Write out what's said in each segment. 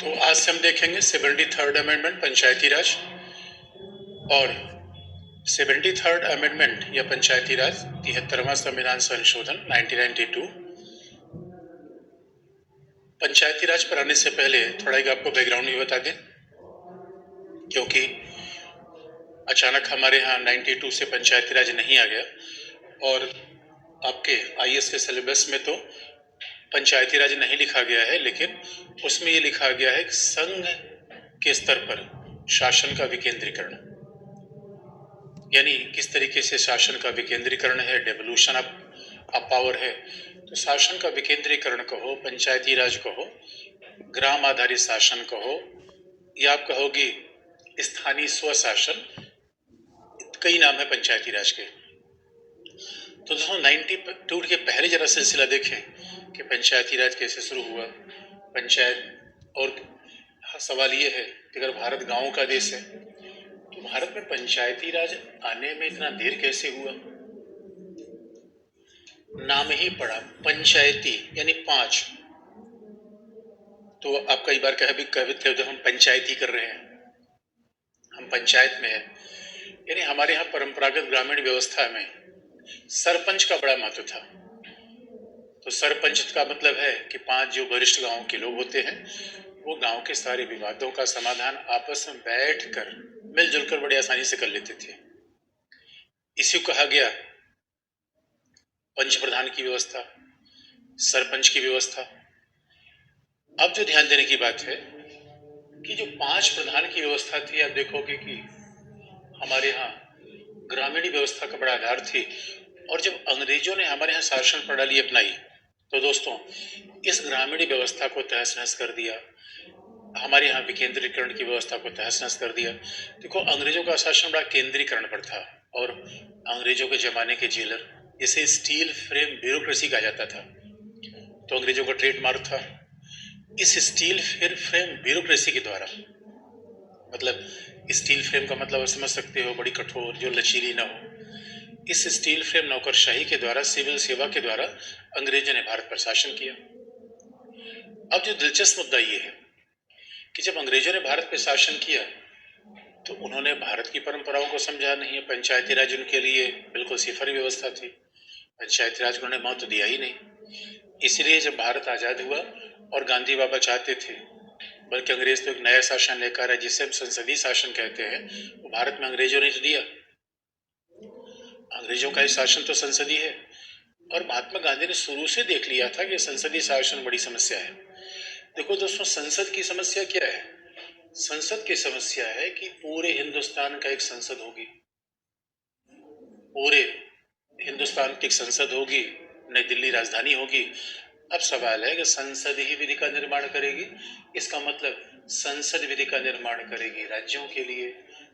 तो आज से हम देखेंगे 73rd अमेंडमेंट पंचायती राज और 73rd अमेंडमेंट या पंचायती राज 73वां संविधान संशोधन 1992। पंचायती राज पर आने से पहले थोड़ा एक आपको बैकग्राउंड भी बता दें, क्योंकि अचानक हमारे यहाँ 92 से पंचायती राज नहीं आ गया और आपके आईएएस के सिलेबस में तो पंचायती राज नहीं लिखा गया है, लेकिन उसमें ये लिखा गया है कि संघ के स्तर पर शासन का विकेंद्रीकरण, यानी किस तरीके से शासन का विकेंद्रीकरण है, डेवोल्यूशन ऑफ पावर है। तो शासन का विकेंद्रीकरण कहो, पंचायती राज कहो, ग्राम आधारित शासन कहो, या आप कहोगे स्थानीय स्वशासन, कई नाम है पंचायती राज के। तो दोस्तों 92 के पहले जरा सिलसिला देखें कि पंचायती राज कैसे शुरू हुआ। पंचायत और सवाल ये है कि अगर भारत गांवों का देश है तो भारत में पंचायती राज आने में इतना देर कैसे हुआ। नाम ही पड़ा पंचायती यानी 5, तो आप कई बार कहते हो हम पंचायती कर रहे हैं, हम पंचायत में है। यानी हमारे यहाँ परंपरागत ग्रामीण व्यवस्था में सरपंच का बड़ा महत्व था। तो सरपंच का मतलब है कि 5 जो वरिष्ठ गांव के लोग होते हैं वो गांव के सारे विवादों का समाधान आपस में बैठकर मिलजुल कर बड़ी आसानी से कर लेते थे। इसी को कहा गया पंच प्रधान की व्यवस्था, सरपंच की व्यवस्था। अब जो ध्यान देने की बात है कि जो 5 प्रधान की व्यवस्था थी, आप देखोगे कि हमारे यहाँ ग्रामीण व्यवस्था का बड़ा आधार थी। और जब अंग्रेजों ने हमारे यहाँ शासन प्रणाली अपनाई तो दोस्तों इस ग्रामीण व्यवस्था को तहस नहस कर दिया, हमारे यहाँ विकेंद्रीकरण की व्यवस्था को तहस नहस कर दिया। देखो अंग्रेजों का शासन बड़ा केंद्रीकरण पर था और अंग्रेजों के जमाने के जेलर इसे स्टील फ्रेम ब्यूरोक्रेसी कहा जाता था, तो अंग्रेजों का ट्रेडमार्क था। इस स्टील फ्रेम ब्यूरोक्रेसी के द्वारा, मतलब स्टील फ्रेम का मतलब आप समझ सकते हो, बड़ी कठोर, जो लचीली ना हो। इस स्टील फ्रेम नौकरशाही के द्वारा, सिविल सेवा के द्वारा अंग्रेजों ने भारत पर शासन किया। अब जो दिलचस्प मुद्दा ये है कि जब अंग्रेजों ने भारत पर शासन किया तो उन्होंने भारत की परंपराओं को समझा नहीं है। पंचायती राज उनके लिए बिल्कुल सिफर व्यवस्था थी, पंचायती राज को उन्होंने महत्व दिया ही नहीं। इसलिए जब भारत आजाद हुआ और गांधी बाबा चाहते थे, बल्कि अंग्रेज तो एक नया शासन लेकर आए जिसे हम संसदीय शासन कहते हैं, वो भारत में अंग्रेजों ने तो दिया। अंग्रेजों का शासन तो संसदीय है और महात्मा गांधी ने शुरू से देख लिया था कि संसदीय शासन बड़ी समस्या है। देखो दोस्तों, संसद की समस्या क्या है? संसद की समस्या है कि पूरे हिंदुस्तान का एक संसद होगी, पूरे हिंदुस्तान की एक संसद होगी, नई दिल्ली राजधानी होगी। अब सवाल है कि संसद ही विधि का निर्माण करेगी, इसका मतलब संसद विधि का निर्माण करेगी राज्यों के लिए,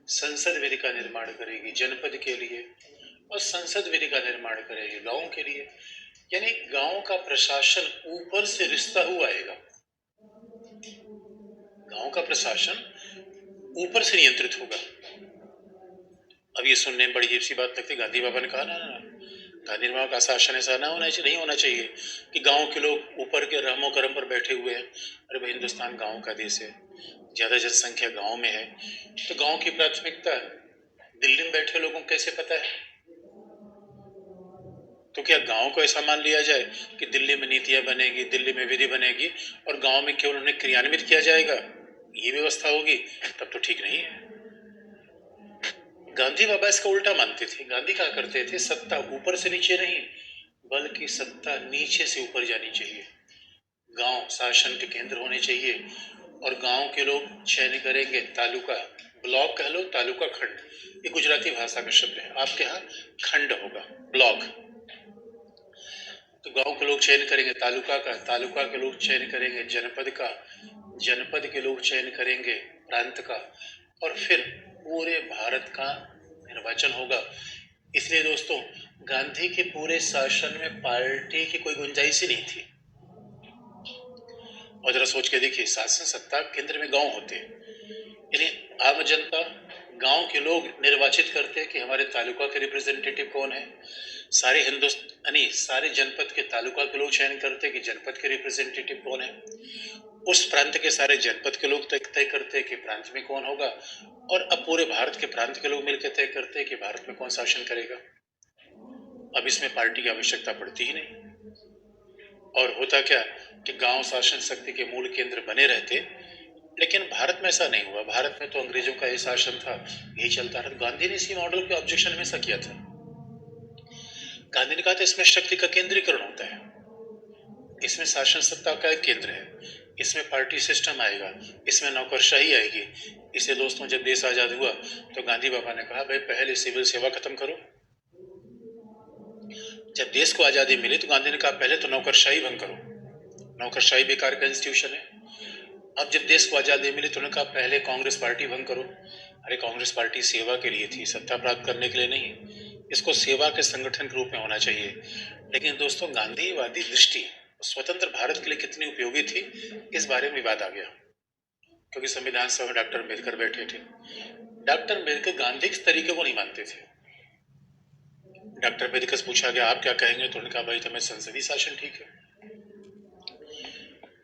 संसद विधि का निर्माण करेगी जनपद के लिए, और संसद विधि का निर्माण करेगी गांव के लिए। यानी गांव का प्रशासन ऊपर से रिश्ता हुआ आएगा, गांव का प्रशासन ऊपर से नियंत्रित होगा। अब ये सुनने में बड़ी अजीब सी बात लगती है। गांधी बाबा ने कहा ना, गांधी बाबा का शासन ऐसा नहीं होना चाहिए कि गांव के लोग ऊपर के रहमो करम पर बैठे हुए हैं। अरे भाई, हिंदुस्तान गांव का देश है, ज्यादा जनसंख्या गांव में है, तो गांव की प्राथमिकता दिल्ली में बैठे लोगों को कैसे पता है? तो क्या गांव को ऐसा मान लिया जाए कि दिल्ली में नीतियां बनेगी, दिल्ली में विधि बनेगी और गांव में केवल उन्हें क्रियान्वित किया जाएगा, ये व्यवस्था होगी? तब तो ठीक नहीं है। गांधी बाबा इसका उल्टा मानते थे। गांधी कहा करते थे सत्ता ऊपर से नीचे नहीं, बल्कि सत्ता नीचे से ऊपर जानी चाहिए। गांव शासन के केंद्र होने चाहिए और गांव के लोग चयन करेंगे तालुका, ब्लॉक कह लो, तालुका, खंड, ये गुजराती भाषा का शब्द है। आपके यहाँ खंड होगा, ब्लॉक। तो गांव के लोग चयन करेंगे तालुका का, तालुका के लोग चयन करेंगे जनपद का, जनपद के लोग चयन करेंगे प्रांत का, और फिर पूरे भारत का निर्वाचन होगा। इसलिए दोस्तों, गांधी के पूरे शासन में पार्टी की कोई गुंजाइश ही नहीं थी। और जरा सोच के देखिए, शासन सत्ता केंद्र में गांव होते, यानी आम जनता, गांव के लोग निर्वाचित करते हैं कि हमारे तालुका के रिप्रेजेंटेटिव कौन है, सारे हिंदुस्तानी सारे जनपद के तालुका के लोग चयन करते कि जनपद के रिप्रेजेंटेटिव कौन है, उस प्रांत के सारे जनपद के लोग तय करते कि प्रांत में कौन होगा, और अब पूरे भारत के प्रांत के लोग मिलकर तय करते कि भारत में कौन शासन करेगा। अब इसमें पार्टी की आवश्यकता पड़ती ही नहीं। और होता क्या कि गांव शासन शक्ति के मूल केंद्र बने रहते, लेकिन भारत में ऐसा नहीं हुआ। भारत में तो अंग्रेजों का ये शासन था, यही चलता रहा। गांधी ने इसी मॉडल पे ऑब्जेक्शन हमेशा किया था। गांधी ने कहा था इसमें शक्ति का केंद्रीकरण होता है, इसमें शासन सत्ता का एक केंद्र है, इसमें पार्टी सिस्टम आएगा, इसमें नौकरशाही आएगी। इसलिए दोस्तों, जब देश आजाद हुआ तो गांधी बाबा ने कहा, भाई पहले सिविल सेवा खत्म करो। जब देश को आजादी मिली तो गांधी ने कहा पहले तो नौकरशाही भंग करो, नौकरशाही बेकार का इंस्टीट्यूशन है। अब जब देश को आजादी मिली तो उन्होंने कहा पहले कांग्रेस पार्टी भंग करो। अरे कांग्रेस पार्टी सेवा के लिए थी, सत्ता प्राप्त करने के लिए नहीं। इसको सेवा के संगठन के रूप में होना चाहिए। लेकिन दोस्तों, गांधीवादी दृष्टि स्वतंत्र भारत के लिए कितनी उपयोगी थी, इस बारे में विवाद आ गया, क्योंकि संविधान सभा में डॉक्टर अम्बेडकर बैठे थे। डॉक्टर अम्बेडकर गांधी के तरीके को नहीं मानते थे। डॉक्टर अम्बेडकर से पूछा गया आप क्या कहेंगे, तो उन्होंने कहा भाई तुम्हें संसदीय शासन ठीक है,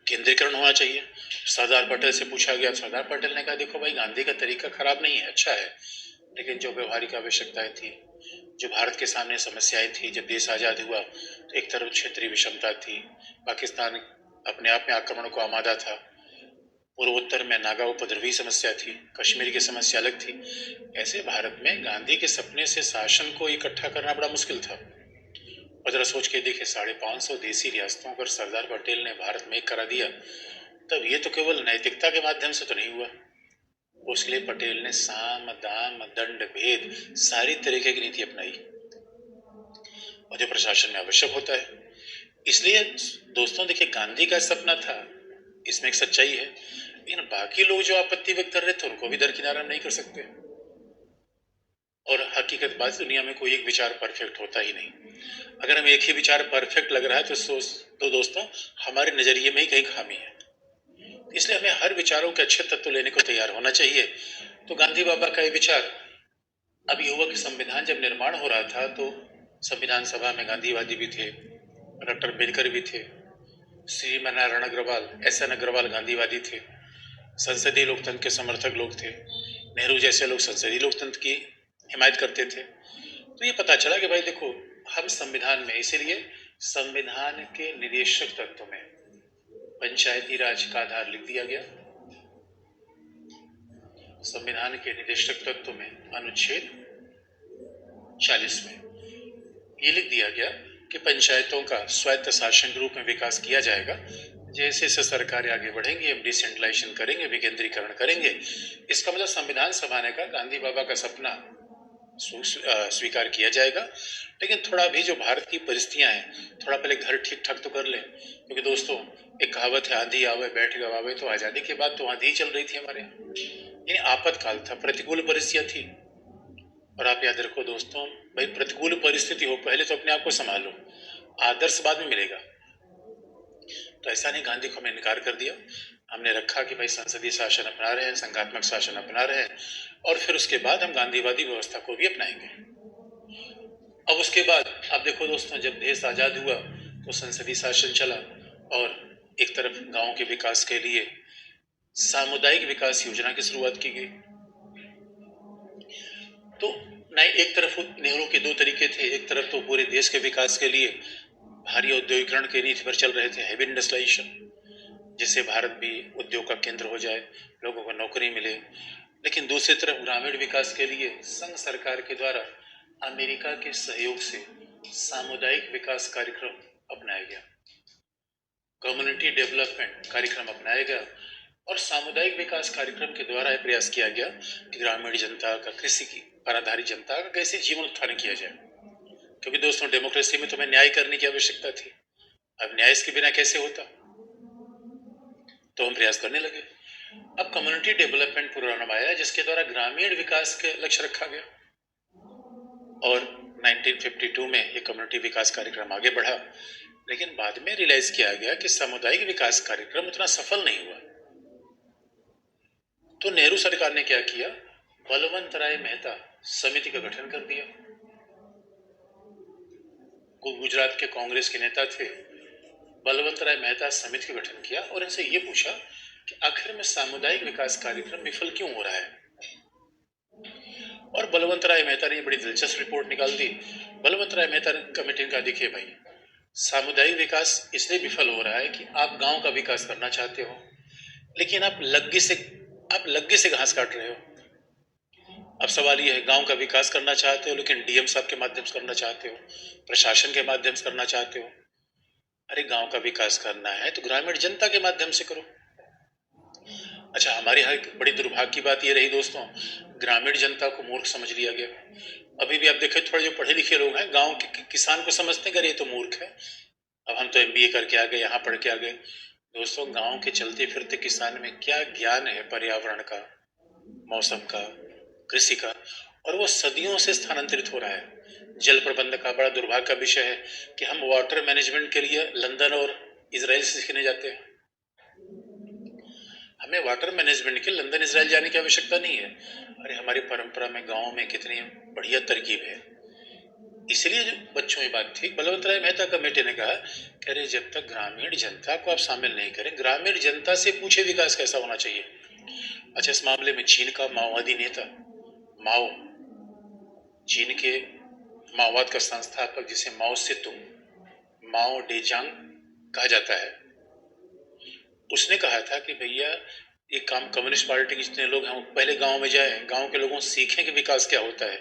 केंद्रीकरण होना चाहिए। सरदार पटेल से पूछा गया, सरदार पटेल ने कहा देखो भाई, गांधी का तरीका खराब नहीं है, अच्छा है, लेकिन जो व्यवहारिक आवश्यकताएं थी, जो भारत के सामने समस्याएं थी, जब देश आजाद हुआ तो एक तरफ क्षेत्रीय विषमता थी, पाकिस्तान अपने आप में आक्रमण को आमादा था, पूर्वोत्तर में नागा उपद्रवी समस्या थी, कश्मीर की समस्या अलग थी। ऐसे भारत में गांधी के सपने से शासन को इकट्ठा करना बड़ा मुश्किल था। और जरा सोच के देखे, 550 देसी रियासतों पर सरदार पटेल ने भारत में एक करा दिया, तब ये तो केवल नैतिकता के माध्यम से तो नहीं हुआ। उसके लिए पटेल ने साम दाम दंड भेद सारी तरीके की नीति अपनाई, और जो प्रशासन में आवश्यक होता है। इसलिए दोस्तों देखिए, गांधी का सपना था, इसमें एक सच्चाई है, लेकिन बाकी लोग जो आपत्ति व्यक्त कर रहे थे उनको भी दरकिनार हम नहीं कर सकते। और हकीकत बात, दुनिया में कोई एक विचार परफेक्ट होता ही नहीं। अगर हमें एक ही विचार परफेक्ट लग रहा है तो दोस्तों, हमारे नजरिए में ही कहीं खामी है। इसलिए हमें हर विचारों के अच्छे तत्व लेने को तैयार होना चाहिए। तो गांधी बाबा का ये विचार, अब ये हुआ कि संविधान जब निर्माण हो रहा था तो संविधान सभा में गांधीवादी भी थे, डॉक्टर अम्बेडकर भी थे, श्री नारायण अग्रवाल, एस.एन. अग्रवाल गांधीवादी थे, संसदीय लोकतंत्र के समर्थक लोग थे, नेहरू जैसे लोग संसदीय लोकतंत्र की हिमायत करते थे। तो ये पता चला कि भाई देखो, हम संविधान में, इसीलिए संविधान के निदेशक तत्व में पंचायती राज का आधार लिख दिया गया। संविधान के निदेशक तत्व में अनुच्छेद 40 में ये लिख दिया गया कि पंचायतों का स्वायत्त शासन के रूप में विकास किया जाएगा। जैसे जैसे सरकारें आगे बढ़ेंगी, हम डिसेंट्रलाइजेशन करेंगे, विकेंद्रीकरण करेंगे। इसका मतलब संविधान सभा ने कहा गांधी बाबा का सपना स्वीकार किया जाएगा, लेकिन थोड़ा भी जो भारत की परिस्थितियां हैं, थोड़ा पहले घर ठीक ठाक तो कर लें। क्योंकि दोस्तों, एक कहावत है, आंधी आवे बैठ गवावे। तो आजादी के बाद तो आंधी चल रही थी हमारे यहाँ, यानी आपातकाल था, प्रतिकूल परिस्थितियां थी। और आप याद रखो दोस्तों, भाई प्रतिकूल परिस्थिति हो, पहले तो अपने आप को संभालो, आदर्श बाद में मिलेगा। तो ऐसा नहीं, गांधी को हमने इनकार कर दिया। हमने रखा कि भाई संसदीय शासन अपना रहे हैं, संघात्मक शासन अपना रहे हैं, और फिर उसके बाद हम गांधीवादी व्यवस्था को भी अपनाएंगे। अब उसके बाद आप देखो दोस्तों, जब देश आजाद हुआ तो संसदीय शासन चला, और एक तरफ गांव के विकास के लिए सामुदायिक विकास योजना की शुरुआत की गई। तो नहीं, एक तरफ नेहरू के दो तरीके थे, एक तरफ तो पूरे देश के विकास के लिए भारी औद्योगिकरण के नीति पर चल रहे थे, हैवी इंडस्ट्रियलाइजेशन, जिससे भारत भी उद्योग का केंद्र हो जाए, लोगों को नौकरी मिले। लेकिन दूसरी तरफ ग्रामीण विकास के लिए संघ सरकार के द्वारा अमेरिका के सहयोग से सामुदायिक विकास कार्यक्रम अपनाया गया, कम्युनिटी डेवलपमेंट कार्यक्रम अपनाया गया। और सामुदायिक विकास कार्यक्रम के द्वारा यह प्रयास किया गया कि ग्रामीण जनता का, कृषि की पर आधारित जनता का कैसे जीवन उत्थान किया जाए। क्योंकि दोस्तों, डेमोक्रेसी में तुम्हें न्याय करने की आवश्यकता थी। अब न्याय के बिना कैसे होता, तो हम प्रयास करने लगे। अब कम्युनिटी डेवलपमेंट प्रोग्राम आया, जिसके द्वारा ग्रामीण विकास के लक्ष्य रखा गया, और 1952 में ये कम्युनिटी विकास कार्यक्रम आगे बढ़ा। लेकिन बाद में रियलाइज किया गया कि सामुदायिक विकास कार्यक्रम उतना सफल नहीं हुआ। तो नेहरू सरकार ने क्या किया, बलवंत राय मेहता समिति का गठन कर दिया। वो गुजरात के कांग्रेस के नेता थे, बलवंत राय मेहता समिति का गठन किया और इनसे ये पूछा कि आखिर में सामुदायिक विकास कार्यक्रम विफल क्यों हो रहा है। और बलवंत राय मेहता ने बड़ी दिलचस्प रिपोर्ट निकाल दी। बलवंत राय मेहता कमेटी ने कहा, देखिए भाई, सामुदायिक विकास इसलिए विफल हो रहा है कि आप गांव का विकास करना चाहते हो, लेकिन आप लग्गी से घास काट रहे हो। अब सवाल यह है, गांव का विकास करना चाहते हो लेकिन डीएम साहब के माध्यम से करना चाहते हो, प्रशासन के माध्यम से करना चाहते हो। अरे गांव का विकास करना है तो ग्रामीण जनता के माध्यम से करो। अच्छा, हमारे यहाँ एक बड़ी दुर्भाग्य की बात ये रही दोस्तों, ग्रामीण जनता को मूर्ख समझ लिया गया। अभी भी आप देखें, थोड़े जो पढ़े लिखे लोग हैं गांव के किसान को समझते हैं, ये तो मूर्ख है, अब हम तो एमबीए करके आ गए, यहाँ पढ़ के आ गए। दोस्तों, गांव के चलते फिरते किसान में क्या ज्ञान है पर्यावरण का, मौसम का, कृषि का, और वो सदियों से स्थानांतरित हो रहा है। जल प्रबंधन का बड़ा दुर्भाग्य का विषय है कि हम वाटर मैनेजमेंट के लिए लंदन और इसराइल से सीखने जाते हैं। हमें वाटर मैनेजमेंट के लंदन इसराइल जाने की आवश्यकता नहीं है। अरे हमारी परंपरा में गांव में कितनी बढ़िया तरकीब है। इसलिए जो बच्चों में बात थी, बलवंत राय मेहता कमेटी ने कहा कि अरे जब तक ग्रामीण जनता को आप शामिल नहीं करें, ग्रामीण जनता से पूछे विकास कैसा होना चाहिए। अच्छा, इस मामले में चीन का माओवादी नेता माओ, चीन के माओवाद का संस्थापक जिसे माओ से तुंग, माओ डेजांग कहा जाता है, उसने कहा था कि भैया ये काम कम्युनिस्ट पार्टी के जितने लोग हैं पहले गांव में जाएं, गांव के लोगों से सीखें कि विकास क्या होता है,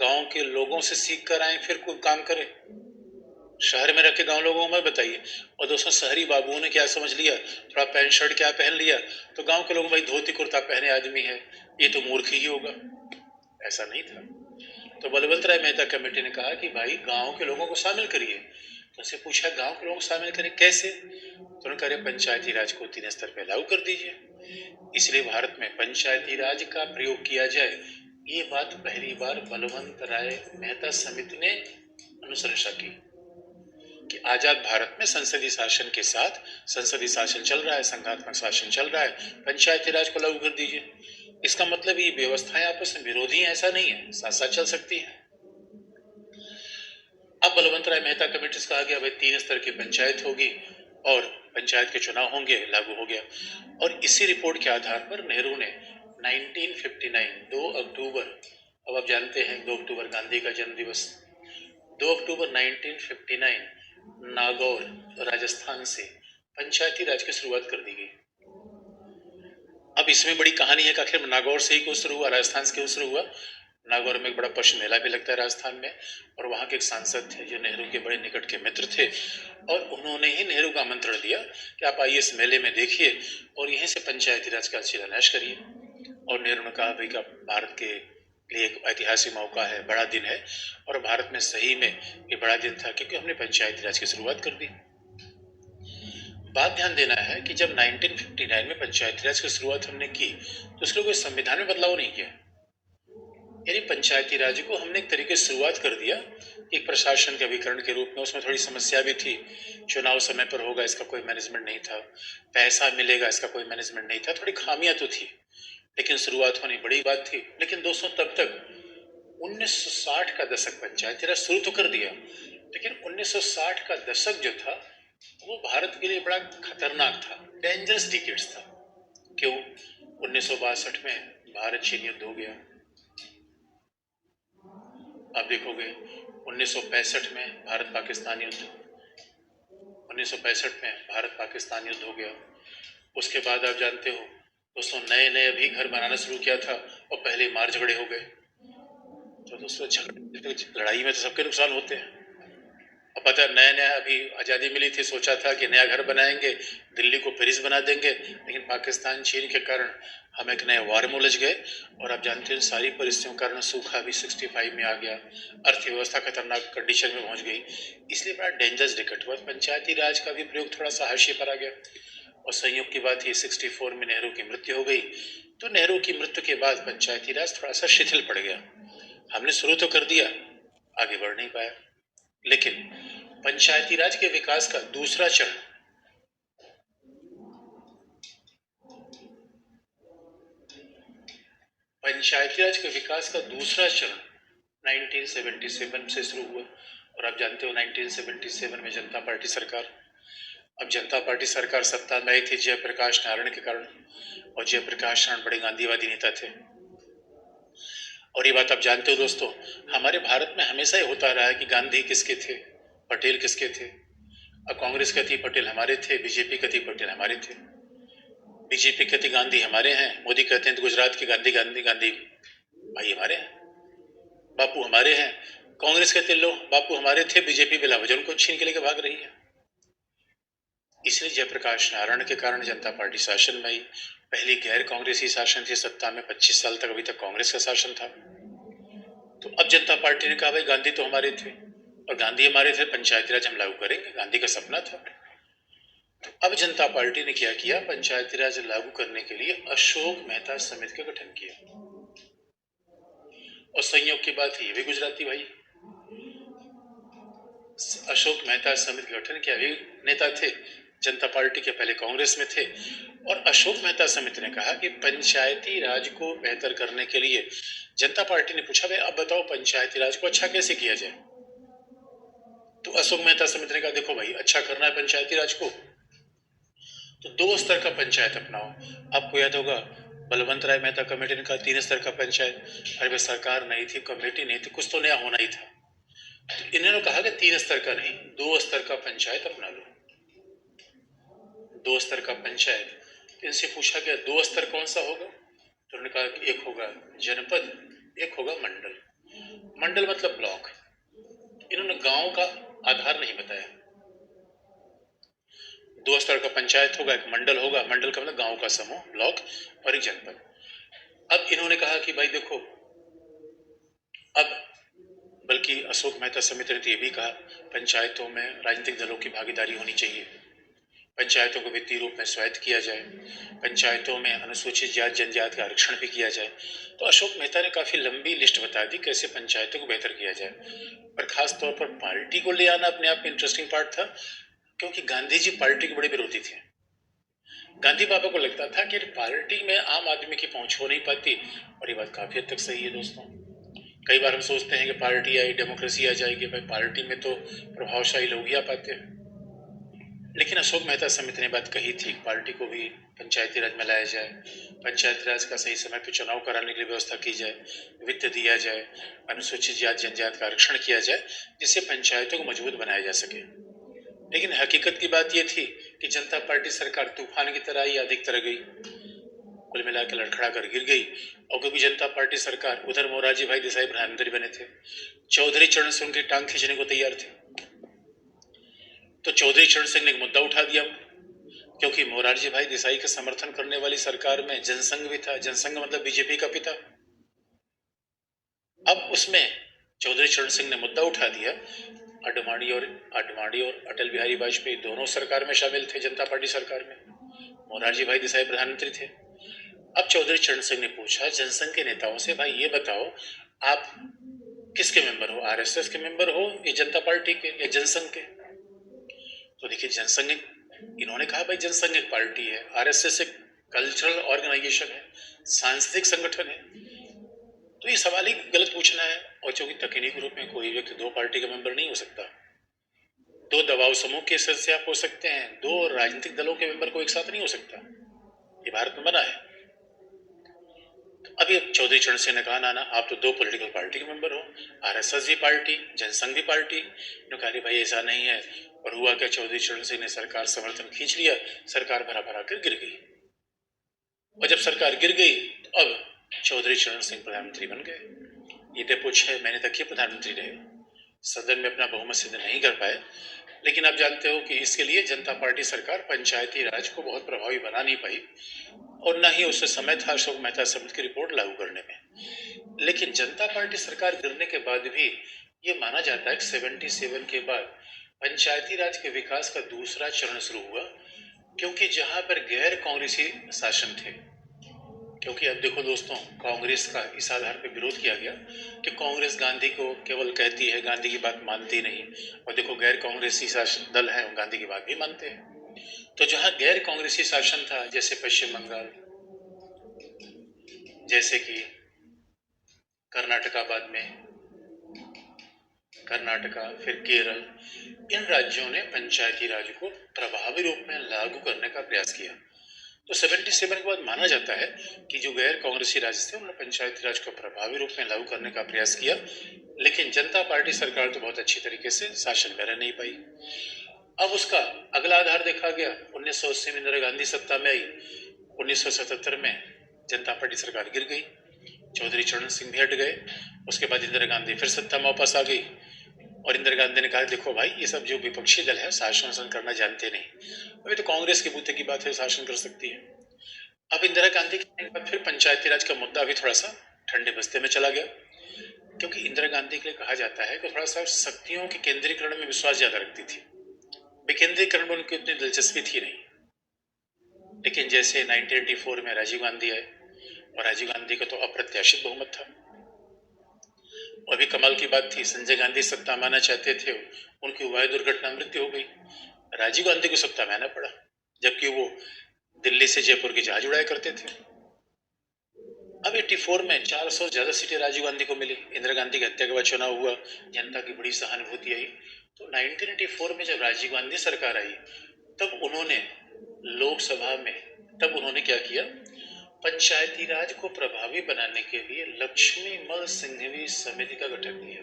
गांव के लोगों से सीख कर आए फिर कोई काम करें। शहर में रखे गांव लोगों को मत बताइए। और दोस्तों, शहरी बाबुओं ने क्या समझ लिया, थोड़ा पैंट शर्ट क्या पहन लिया तो गांव के लोग भाई धोती कुर्ता पहने आदमी है, ये तो मूर्ख ही होगा। ऐसा नहीं था। तो बलवंत राय मेहता कमेटी ने कहा कि भाई गांव के लोगों को शामिल करिए। तो उनसे पूछा, गांव के लोगों को शामिल करें कैसे? तो उन्होंने कहा, पंचायती राज को 3 स्तर पर लागू कर दीजिए। इसलिए भारत में पंचायती राज का प्रयोग किया जाए, ये बात पहली बार बलवंत राय मेहता समिति ने अनुशंसा की कि आजाद भारत में संसदीय शासन के साथ, संसदीय शासन चल रहा है, संघात्मक शासन चल रहा है, पंचायती राज को लागू कर दीजिए। इसका मतलब ये व्यवस्थाएं आपस में विरोधी हैं ऐसा नहीं है, साथ साथ चल सकती हैं। अब बलवंत राय मेहता कमेटी से कहा गया भाई 3 स्तर की पंचायत होगी और पंचायत के चुनाव होंगे, लागू हो गया। और इसी रिपोर्ट के आधार पर नेहरू ने 1959 2 अक्टूबर, अब आप जानते हैं 2 अक्टूबर गांधी का जन्म दिवस, 2 अक्टूबर 1959 नागौर राजस्थान से पंचायती राज की शुरुआत कर दी गई। अब इसमें बड़ी कहानी है कि आखिर नागौर से ही क्यों शुरू हुआ, राजस्थान से क्यों शुरू हुआ। नागौर में एक बड़ा पशु मेला भी लगता है राजस्थान में, और वहाँ के एक सांसद थे जो नेहरू के बड़े निकट के मित्र थे, और उन्होंने ही नेहरू का आमंत्रण दिया कि आप आइए इस मेले में देखिए और यहीं से पंचायती राज का शिलान्यास करिए। और नेहरू ने कहा भाई का भारत के लिए एक ऐतिहासिक मौका है, बड़ा दिन है, और भारत में सही में ये बड़ा दिन था क्योंकि हमने पंचायती राज की शुरुआत कर दी। बात ध्यान देना है कि जब 1959 में पंचायती राज की शुरुआत हमने की तो उसके लिए कोई संविधान में बदलाव नहीं किया, यानी पंचायती राज को हमने एक तरीके से शुरुआत कर दिया एक प्रशासन के अभिकरण के रूप में। उसमें थोड़ी समस्या भी थी, चुनाव समय पर होगा इसका कोई मैनेजमेंट नहीं था, पैसा मिलेगा इसका कोई मैनेजमेंट नहीं था, थोड़ी खामियां तो थी, लेकिन शुरुआत होनी बड़ी बात थी। लेकिन दोस्तों, तब तक 1960 का दशक, पंचायती राज शुरू तो कर दिया, लेकिन 1960 का दशक जो था वो भारत के लिए बड़ा खतरनाक था, डेंजरस डिकेड्स था। क्यों? 1962 में भारत चीन युद्ध हो गया। आप देखोगे 1965 में भारत पाकिस्तान युद्ध, 1965 में भारत पाकिस्तान युद्ध हो गया। उसके बाद आप जानते हो दोस्तों, नए नए अभी घर बनाना शुरू किया था और पहले मार झगड़े हो गए। तो दोस्तों, लड़ाई में तो सबके नुकसान होते हैं। अब पता है, नया नया अभी आज़ादी मिली थी, सोचा था कि नया घर बनाएंगे, दिल्ली को पेरिस बना देंगे, लेकिन पाकिस्तान चीन के कारण हम एक नए वार में उलझ गए। और आप जानते हैं सारी परिस्थितियों के कारण सूखा भी 65 में आ गया, अर्थव्यवस्था खतरनाक कंडीशन में पहुंच गई, इसलिए बड़ा डेंजरस डिकेट हुआ। पंचायती राज का भी प्रयोग थोड़ा सा हाशिए पर आ गया। और संयोग की बात ही 64 में नेहरू की मृत्यु हो गई। तो नेहरू की मृत्यु के बाद पंचायती राज थोड़ा सा शिथिल पड़ गया। हमने शुरू तो कर दिया, आगे बढ़ नहीं पाया। लेकिन पंचायती राज के विकास का दूसरा चरण, पंचायती राज के विकास का दूसरा चरण 1977 से शुरू हुआ। और आप जानते हो 1977 में जनता पार्टी सरकार, अब जनता पार्टी सरकार सत्ता में आई थी जयप्रकाश नारायण के कारण, और जयप्रकाश नारायण बड़े गांधीवादी नेता थे। और ये बात आप जानते हो दोस्तों, हमारे भारत में हमेशा ही होता रहा है कि गांधी किसके थे, पटेल किसके थे। अब कांग्रेस कहती पटेल हमारे थे, बीजेपी कहती पटेल हमारे थे, बीजेपी कहती गांधी हमारे हैं, मोदी कहते हैं तो गुजरात के गांधी गांधी गांधी भाई हमारे हैं, बापू हमारे हैं। कांग्रेस कहते लो बापू हमारे थे, बीजेपी बिला वजह उनको छीन के लेकर भाग रही है। इसलिए जयप्रकाश नारायण के कारण जनता पार्टी शासन में आई। पहली गैर कांग्रेसी शासन थी सत्ता में 25 साल तक, अभी तक कांग्रेस का शासन था। तो अब जनता पार्टी ने कहा भाई गांधी तो हमारे थे, और गांधी हमारे थे, पंचायती राज हम लागू करेंगे, गांधी का सपना था। तो अब जनता पार्टी ने क्या किया, पंचायती राज लागू करने के लिए अशोक मेहता समिति का गठन किया। और संयोग की बात है, ये भी गुजराती भाई, अशोक मेहता समिति गठन के अभी नेता थे, जनता पार्टी के पहले कांग्रेस में थे। और अशोक मेहता समिति ने कहा कि पंचायती राज को बेहतर करने के लिए जनता पार्टी ने पूछा भाई अब बताओ पंचायती राज को अच्छा कैसे किया जाए। तो अशोक मेहता समिति ने कहा देखो भाई अच्छा करना है पंचायती राज को तो 2 स्तर का पंचायत अपनाओ। आपको याद होगा बलवंत राय मेहता कमेटी ने कहा 3 स्तर का पंचायत, अरे भाई सरकार नहीं थी, कमेटी नहीं थी, कुछ तो नया होना ही था। तो इन्होंने कहा कि 3 स्तर का नहीं 2 स्तर का पंचायत अपना लो। 2 स्तर का पंचायत, तो इनसे पूछा गया 2 स्तर कौन सा होगा, तो उन्होंने कहा कि एक होगा जनपद, एक होगा मंडल। मंडल मतलब ब्लॉक, इन्होंने गांव का आधार नहीं बताया। 2 स्तर का पंचायत होगा, एक मंडल होगा, मंडल का मतलब गांव का समूह, ब्लॉक, और एक जनपद। अब इन्होंने कहा कि भाई देखो, अब बल्कि अशोक मेहता समिति ने तो ये भी कहा पंचायतों में राजनीतिक दलों की भागीदारी होनी चाहिए, पंचायतों को वित्तीय रूप में स्वायत्त किया जाए, पंचायतों में अनुसूचित जाति जनजाति का आरक्षण भी किया जाए। तो अशोक मेहता ने काफी लंबी लिस्ट बता दी कैसे पंचायतों को बेहतर किया जाए। पर खास तौर पर पार्टी को ले आना अपने आप में इंटरेस्टिंग पार्ट था, क्योंकि गांधी जी पार्टी के बड़े विरोधी थे। गांधी बाबा को लगता था कि पार्टी में आम आदमी की पहुंच हो नहीं पाती, और ये बात काफी हद तक सही है दोस्तों। कई बार हम सोचते हैं कि पार्टी आई डेमोक्रेसी आ जाएगी, भाई पार्टी में तो प्रभावशाली लोग ही आ पाते हैं। लेकिन अशोक मेहता समिति ने बात कही थी पार्टी को भी पंचायती राज में लाया जाए, पंचायती राज का सही समय पर चुनाव कराने की व्यवस्था की जाए, वित्त दिया जाए, अनुसूचित जाति जनजाति का आरक्षण किया जाए, जिससे पंचायतों को मजबूत बनाया जा सके। लेकिन हकीकत की बात यह थी कि जनता पार्टी सरकार तूफान की तरह ही अधिक तरह गई, कुल मिलाकर लड़खड़ा कर गिर गई। और क्योंकि जनता पार्टी सरकार, उधर मोरारजी भाई देसाई प्रधानमंत्री बने थे, चौधरी चरण सिंह उनकी टांग खींचने को तैयार थे। तो चौधरी चरण सिंह ने एक मुद्दा उठा दिया, क्योंकि मोरारजी भाई देसाई का समर्थन करने वाली सरकार में जनसंघ भी था, जनसंघ मतलब बीजेपी का पिता। अब उसमें चौधरी चरण सिंह ने मुद्दा उठा दिया, आडवाणी और अटल बिहारी वाजपेयी दोनों सरकार में शामिल थे, जनता पार्टी सरकार में, मोरारजी भाई देसाई प्रधानमंत्री थे। अब चौधरी चरण सिंह ने पूछा जनसंघ के नेताओं से, भाई ये बताओ आप किसके मेंबर हो, आरएसएस के मेंबर हो या जनता पार्टी के या जनसंघ के। तो देखिए जनसंघ, इन्होंने कहा भाई जनसंघ एक पार्टी है, आरएसएस एक कल्चरल ऑर्गेनाइजेशन है, सांस्कृतिक संगठन है। तो ये सवाल ही गलत पूछना है, और चूंकि तकनीकी रूप में कोई व्यक्ति 2 पार्टी का मेंबर नहीं हो सकता, 2 दबाव समूह के सदस्य आप हो सकते हैं, 2 राजनीतिक दलों के मेंबर को एक साथ नहीं हो सकता, ये भारत में बना है। तो अभी चौधरी चरण सिंह ने कहा ना ना आप तो 2 पॉलिटिकल पार्टी के मेंबर हो, आरएसएस भी पार्टी, जनसंघ भी पार्टी। कहा भाई ऐसा नहीं है। और हुआ क्या, चौधरी चरण सिंह ने सरकार समर्थन खींच लिया, सरकार भरा भरा कर गिर गई। और जब सरकार गिर गई तो अब चौधरी चरण सिंह प्रधानमंत्री बन गए। ये डेपो 6 महीने तक ही प्रधानमंत्री रहे, सदन में अपना बहुमत सिद्ध नहीं कर पाए। लेकिन आप जानते हो कि इसके लिए जनता पार्टी सरकार पंचायती राज को बहुत प्रभावी बना नहीं पाई, और न ही उससे समय था अशोक मेहता समिति की रिपोर्ट लागू करने में। लेकिन जनता पार्टी सरकार गिरने के बाद भी ये माना जाता है कि 77 के बाद पंचायती राज के विकास का दूसरा चरण शुरू हुआ, क्योंकि जहां पर गैर कांग्रेसी शासन थे, क्योंकि अब देखो दोस्तों कांग्रेस का इस आधार पर विरोध किया गया कि कांग्रेस गांधी को केवल कहती है, गांधी की बात मानती नहीं, और देखो गैर कांग्रेसी शासन दल है गांधी की बात भी मानते हैं। तो जहां गैर कांग्रेसी शासन था, जैसे पश्चिम बंगाल, जैसे कि कर्नाटका बाद में, कर्नाटका, फिर केरल, इन राज्यों ने पंचायती राज को प्रभावी रूप में लागू करने का प्रयास किया। तो 77 के बाद माना जाता है कि जो गैर कांग्रेसी राज्य थे उन्होंने पंचायती राज को प्रभावी रूप में लागू करने का प्रयास किया, लेकिन जनता पार्टी सरकार तो बहुत अच्छी तरीके से शासन में रह नहीं पाई। अब उसका अगला आधार देखा गया। 1980 में इंदिरा गांधी सत्ता में आई। 1977 में जनता पार्टी सरकार गिर गई, चौधरी चरण सिंह भी हट गए। उसके बाद इंदिरा गांधी फिर सत्ता में वापस आ गई और इंदिरा गांधी ने कहा, देखो भाई, ये सब जो विपक्षी दल है शासन करना जानते नहीं, अभी तो कांग्रेस के बूते की बात है, शासन कर सकती है। अब इंदिरा गांधी के बाद फिर पंचायती राज का मुद्दा भी थोड़ा सा ठंडे बस्ते में चला गया, क्योंकि इंदिरा गांधी के लिए कहा जाता है कि थोड़ा सा शक्तियों के केंद्रीकरण में विश्वास ज्यादा रखती थी, विकेंद्रीकरण में उनकी उतनी दिलचस्पी थी नहीं। लेकिन जैसे 1984 में राजीव गांधी आए और राजीव गांधी का तो अप्रत्याशित बहुमत था। अभी कमाल की बात थी, संजय गांधी सत्ता में आना चाहते थे, उनकी वायु दुर्घटना मृत्यु हो गई, राजीव गांधी को सत्ता में आना पड़ा, जबकि वो दिल्ली से जयपुर की जहाज उड़ाया करते थे। अब 84 में 400 ज्यादा सीटें राजीव गांधी को मिली। इंदिरा गांधी की हत्या के बाद चुनाव हुआ, जनता की बड़ी सहानुभूति आई। तो 1984 में जब राजीव गांधी सरकार आई, तब उन्होंने लोकसभा में क्या किया, पंचायती राज को प्रभावी बनाने के लिए लक्ष्मीमल सिंघवी समिति का गठन किया।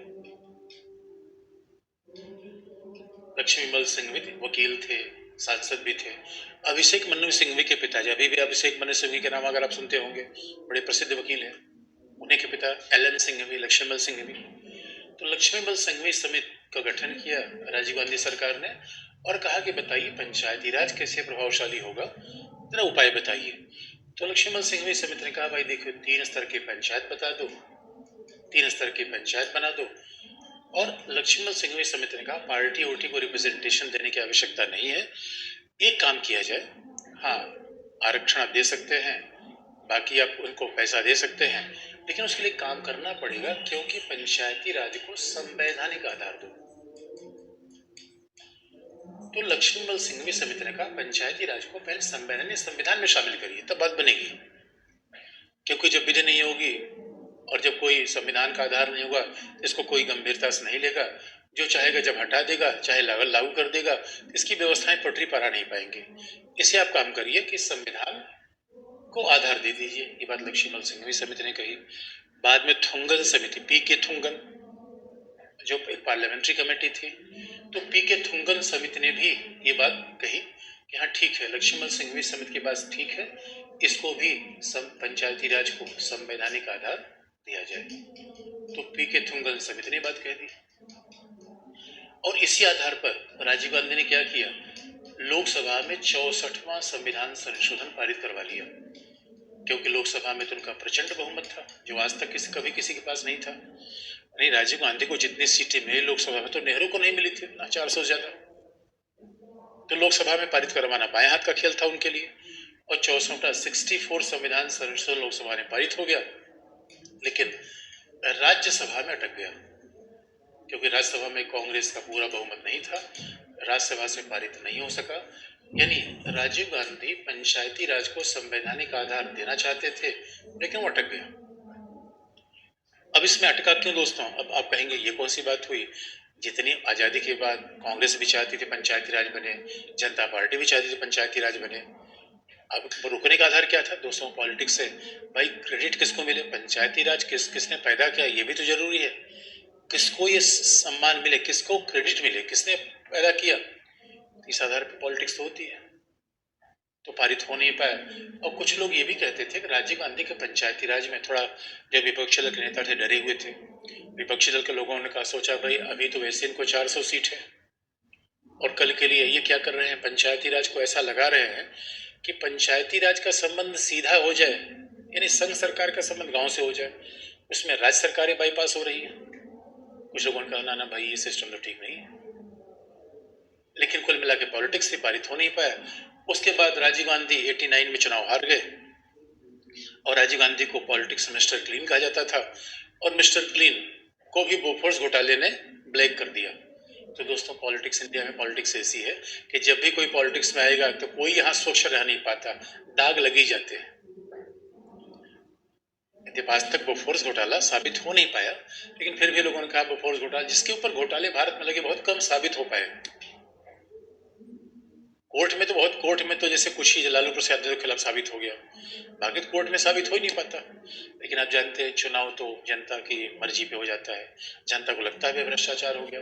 लक्ष्मीमल सिंघवी वकील थे, सांसद भी थे। अभिषेक मनु सिंघवी के पिताजी, अभी भी अभिषेक मनु सिंघवी के नाम अगर आप सुनते होंगे, बड़े प्रसिद्ध वकील हैं, उन्हीं के पिता एलन सिंघवी, लक्ष्मीमल सिंघवी। तो लक्ष्मीमल सिंघवी समिति का गठन किया राजीव गांधी सरकार ने और कहा कि बताइए पंचायती राज कैसे प्रभावशाली होगा, जरा उपाय बताइए। तो लक्ष्मीमल सिंघवी समिति ने कहा, भाई देखो, 3 स्तर की पंचायत बता दो, 3 स्तर की पंचायत बना दो। और लक्ष्मीमल सिंघवी समिति ने कहा, पार्टी वोटी को रिप्रेजेंटेशन देने की आवश्यकता नहीं है, एक काम किया जाए, हाँ आरक्षण आप दे सकते हैं, बाकी आप उनको पैसा दे सकते हैं, लेकिन उसके लिए काम करना पड़ेगा, क्योंकि पंचायती राज को संवैधानिक आधार दो। तो लक्ष्मीमल सिंघवी समिति ने कहा, पंचायती राज को पहले संविधान में शामिल करिए, तब बात बनेगी। क्योंकि जब विधि नहीं होगी और जब कोई संविधान का आधार नहीं होगा, इसको कोई गंभीरता से नहीं लेगा, जो चाहेगा जब हटा देगा, चाहे लागू कर देगा, इसकी व्यवस्थाएं पटरी पर आ नहीं पाएंगी। इसे आप काम करिए कि संविधान को आधार दे दीजिए। ये बात लक्ष्मीमल सिंघवी समिति ने कही। बाद में थुंगन समिति, पी.के. थुंगन, जो एक पार्लियामेंट्री कमेटी थी, तो पी.के. थुंगन समिति ने भी ये बात कही कि हाँ ठीक है, लक्ष्मीमल सिंघवी समिति की बात ठीक है, इसको भी पंचायती राज को संवैधानिक आधार दिया जाए। तो पी.के. थुंगन समिति ने बात कह दी और इसी आधार पर राजीव गांधी ने क्या किया, लोकसभा में 64वां संविधान संशोधन पारित करवा लिया, क्योंकि लोकसभा में तो उनका प्रचंड बहुमत था, जो आज तक कभी किसी के पास नहीं था। नहीं, राजीव गांधी को जितनी सीटें मिली लोकसभा में, तो नेहरू को नहीं मिली थी ना, 400 ज्यादा। तो लोकसभा में पारित करवाना बाएं हाथ का खेल था उनके लिए, और 64 संविधान संशोधन लोकसभा में पारित हो गया, लेकिन राज्यसभा में अटक गया, क्योंकि राज्यसभा में कांग्रेस का पूरा बहुमत नहीं था, राज्यसभा से पारित नहीं हो सका। यानी राजीव गांधी पंचायती राज को संवैधानिक आधार देना चाहते थे, लेकिन वो अटक गया। अब इसमें अटका क्यों दोस्तों? अब आप कहेंगे ये कौन सी बात हुई, जितनी आजादी के बाद कांग्रेस भी चाहती थी पंचायती राज बने, जनता पार्टी भी चाहती थी पंचायती राज बने। अब रुकने का आधार क्या था दोस्तों? पॉलिटिक्स से भाई क्रेडिट किसको मिले, पंचायती राज किसने पैदा किया, ये भी तो जरूरी है। किसको ये सम्मान मिले, किसको क्रेडिट मिले, किसने पैदा किया, इस आधार पर पॉलिटिक्स तो होती है। तो पारित हो नहीं पाया। और कुछ लोग ये भी कहते थे कि राजीव गांधी के पंचायती राज में थोड़ा, जो विपक्षी दल के नेता थे डरे हुए थे। विपक्षी दल के लोगों ने कहा, सोचा भाई अभी तो वैसे इनको 400 सीट है और कल के लिए ये क्या कर रहे हैं, पंचायती राज को ऐसा लगा रहे हैं कि पंचायती राज का संबंध सीधा हो जाए, यानी संघ सरकार का संबंध गांव से हो जाए, उसमें राज्य सरकारें बाईपास हो रही है। कुछ लोगों ने कहा, ना भाई ये सिस्टम तो ठीक नहीं है। लेकिन कुल मिला के पॉलिटिक्स से पारित हो नहीं पाया। उसके बाद राजीव गांधी 89 में चुनाव हार गए और राजीव गांधी को पॉलिटिक्स मिस्टर क्लीन कहा जाता था, और मिस्टर क्लीन को भी बोफोर्स घोटाले ने ब्लैक कर दिया। तो दोस्तों, पॉलिटिक्स, इंडिया में पॉलिटिक्स ऐसी है कि जब भी कोई पॉलिटिक्स में आएगा तो कोई यहाँ स्वच्छ रह नहीं पाता, दाग लग ही जाते हैं। यद्यपि आज तक बोफोर्स घोटाला साबित हो नहीं पाया, लेकिन फिर भी लोगों ने कहा बोफोर्स घोटाला, जिसके ऊपर घोटाले भारत में लगे बहुत कम साबित हो पाए। कोर्ट में तो जैसे कुछ ही लालू प्रसाद यादव के खिलाफ साबित हो गया, बाकी तो कोर्ट में साबित हो ही नहीं पाता। लेकिन आप जानते हैं चुनाव तो जनता की मर्जी पे हो जाता है, जनता को लगता है भ्रष्टाचार हो गया।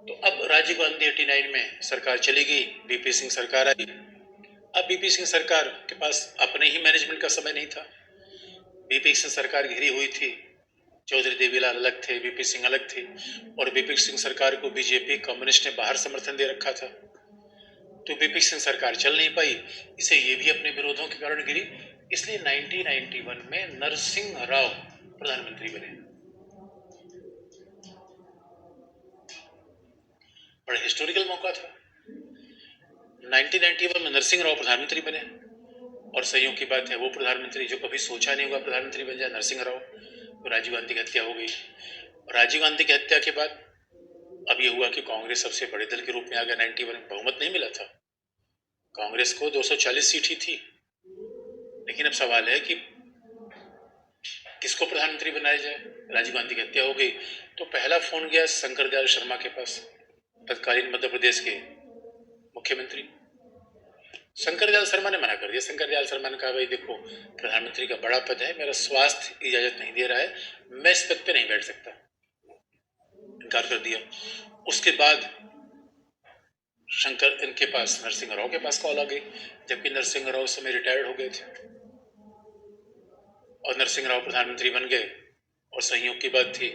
तो अब राजीव गांधी 89 में सरकार चली गई, बीपी सिंह सरकार आई। अब बीपी सिंह सरकार के पास अपने ही मैनेजमेंट का समय नहीं था। बीपी सिंह सरकार घिरी हुई थी, चौधरी देवीलाल अलग थे, बीपी सिंह अलग थे, और बीपी सिंह सरकार को बीजेपी कम्युनिस्ट ने बाहर समर्थन दे रखा था। तो बीपी सिंह सरकार चल नहीं पाई, इसे ये भी अपने विरोधों के कारण गिरी। इसलिए 1991 में नरसिंह राव प्रधानमंत्री बने। बड़ा हिस्टोरिकल मौका था। 1991 में नरसिंह राव प्रधानमंत्री बने, और संयोग की बात है वो प्रधानमंत्री जो कभी सोचा नहीं होगा प्रधानमंत्री बन जाए, नरसिंह राव। तो राजीव गांधी की हत्या हो गई। राजीव गांधी की हत्या के बाद अब ये हुआ कि कांग्रेस सबसे बड़े दल के रूप में आ गया। 91 में बहुमत नहीं मिला था, कांग्रेस को 240 सीट ही थी। लेकिन अब सवाल है कि किसको प्रधानमंत्री बनाया जाए। राजीव गांधी की हत्या हो गई तो पहला फोन गया शंकर दयाल शर्मा के पास, तत्कालीन मध्य प्रदेश के मुख्यमंत्री। शंकर दयाल शर्मा ने मना कर दिया। शंकर दयाल शर्मा ने कहा भाई देखो, प्रधानमंत्री का बड़ा पद है, मेरा स्वास्थ्य इजाजत नहीं दे रहा है, मैं इस पद पे नहीं बैठ सकता, इनकार कर दिया। उसके बाद शंकर इनके पास नरसिंह राव के पास कॉल आ गई, जबकि नरसिंह राव उस समय रिटायर्ड हो गए थे, और नरसिंह राव प्रधानमंत्री बन गए। और संयोग की बात थी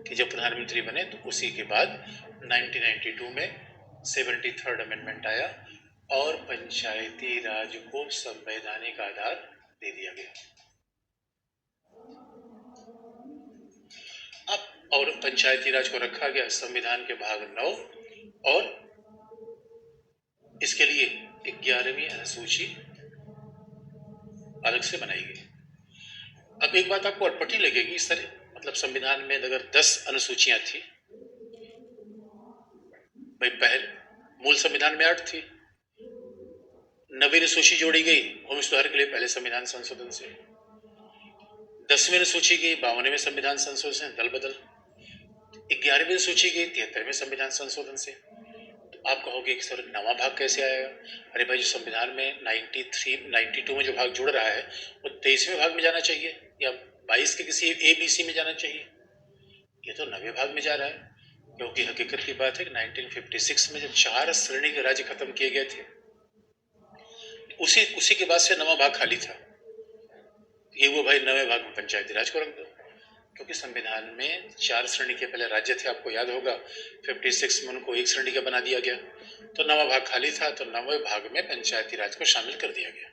कि जब प्रधानमंत्री बने तो उसी के बाद 1992 में 73rd अमेंडमेंट आया और पंचायती राज को संवैधानिक आधार दे दिया गया। अब और पंचायती राज को रखा गया संविधान के भाग 9, और इसके लिए 11वीं अनुसूची अलग से बनाई गई। अब एक बात आपको अटपटी लगेगी, सर मतलब संविधान में अगर 10 अनुसूचियां थी, भाई पहले मूल संविधान में 8 थी, 9वीं अनुसूची जोड़ी गई भूमि सुधार के लिए पहले संविधान संशोधन से, 10वीं अनुसूची गई 52वें संविधान संशोधन से दल बदल, 11वीं अनुसूची गई 73वें संविधान संशोधन से। तो आप कहोगे कि सर नवा भाग कैसे आएगा? अरे भाई, जो संविधान में 92 में जो भाग जुड़ रहा है वो 23वें भाग में जाना चाहिए या 22 के किसी ABC में जाना चाहिए। ये तो 9वें भाग में जा रहा है, क्योंकि हकीकत की बात है कि 1956 में जब 4 श्रेणी के राज्य खत्म किए गए थे, उसी के बाद से 9वां भाग खाली था। ये वो भाई 9वें भाग में पंचायती राज को रख दो, क्योंकि संविधान में 4 श्रेणी के पहले राज्य थे, आपको याद होगा 56 में उनको 1 श्रेणी का बना दिया गया, तो 9वां भाग खाली था, तो 9वें भाग में पंचायती राज को शामिल कर दिया गया।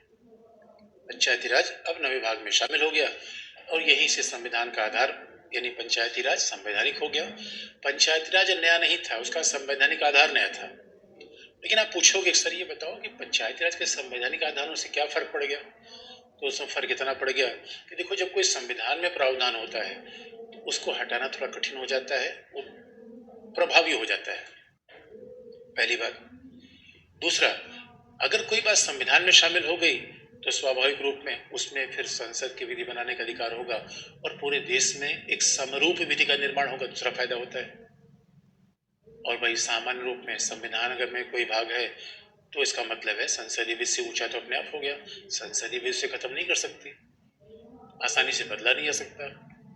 पंचायती राज अब 9वें भाग में शामिल हो गया, और यहीं से संविधान का आधार यानी पंचायती राज संवैधानिक हो गया। पंचायती राज नया नहीं था, उसका संवैधानिक आधार नया था। लेकिन आप पूछोगे सर ये बताओ कि पंचायती राज के संवैधानिक आधारों से क्या फर्क पड़ गया? तो उसमें फर्क इतना पड़ गया कि देखो, जब कोई संविधान में प्रावधान होता है तो उसको हटाना थोड़ा कठिन हो जाता है, वो प्रभावी हो जाता है, पहली बात। दूसरा, अगर कोई बात संविधान में शामिल हो गई तो स्वाभाविक रूप में उसमें फिर संसद की विधि बनाने का अधिकार होगा, और पूरे देश में एक समरूप विधि का निर्माण होगा, दूसरा फायदा होता है। और भाई सामान्य रूप में संविधान अगर में कोई भाग है तो इसका मतलब है संसदीय विधि से ऊंचा तो अपने आप हो गया, संसदीय विधि से खत्म नहीं कर सकती, आसानी से बदला नहीं जा सकता,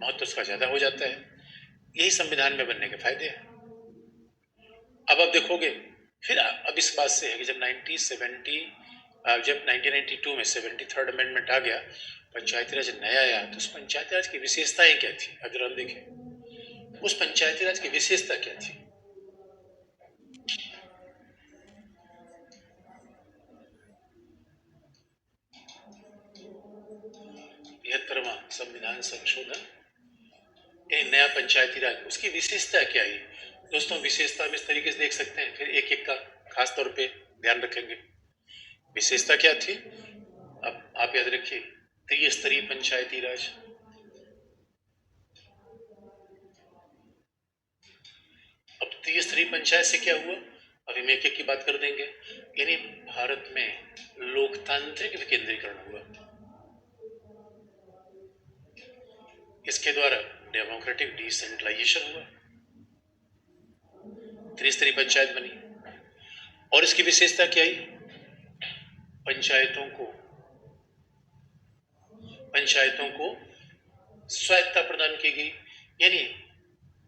महत्व उसका ज्यादा हो जाता है। यही संविधान में बनने के फायदे हैं। अब आप देखोगे फिर अब इस बात से है कि जब 1992 में 73rd अमेंडमेंट आ गया, पंचायती राज नया आया, तो उस पंचायती राज की विशेषताएं क्या थी? अगर हम देखें उस पंचायती राज की विशेषता क्या थी। 73वां संविधान संशोधन, ये नया पंचायती राज, उसकी विशेषता क्या है दोस्तों? विशेषता हम इस तरीके से देख सकते हैं, फिर एक एक का खास तौर पे ध्यान रखेंगे। विशेषता क्या थी? अब आप याद रखिए, त्रिस्तरीय पंचायती राज। अब त्रिस्तरीय पंचायत से क्या हुआ, अभी हम एक एक की बात कर देंगे। यानी भारत में लोकतांत्रिक विकेंद्रीकरण हुआ। इसके द्वारा डेमोक्रेटिक डिसेंट्रलाइजेशन हुआ, त्रिस्तरीय पंचायत बनी। और इसकी विशेषता क्या आई? पंचायतों को स्वायत्तता प्रदान की गई, यानी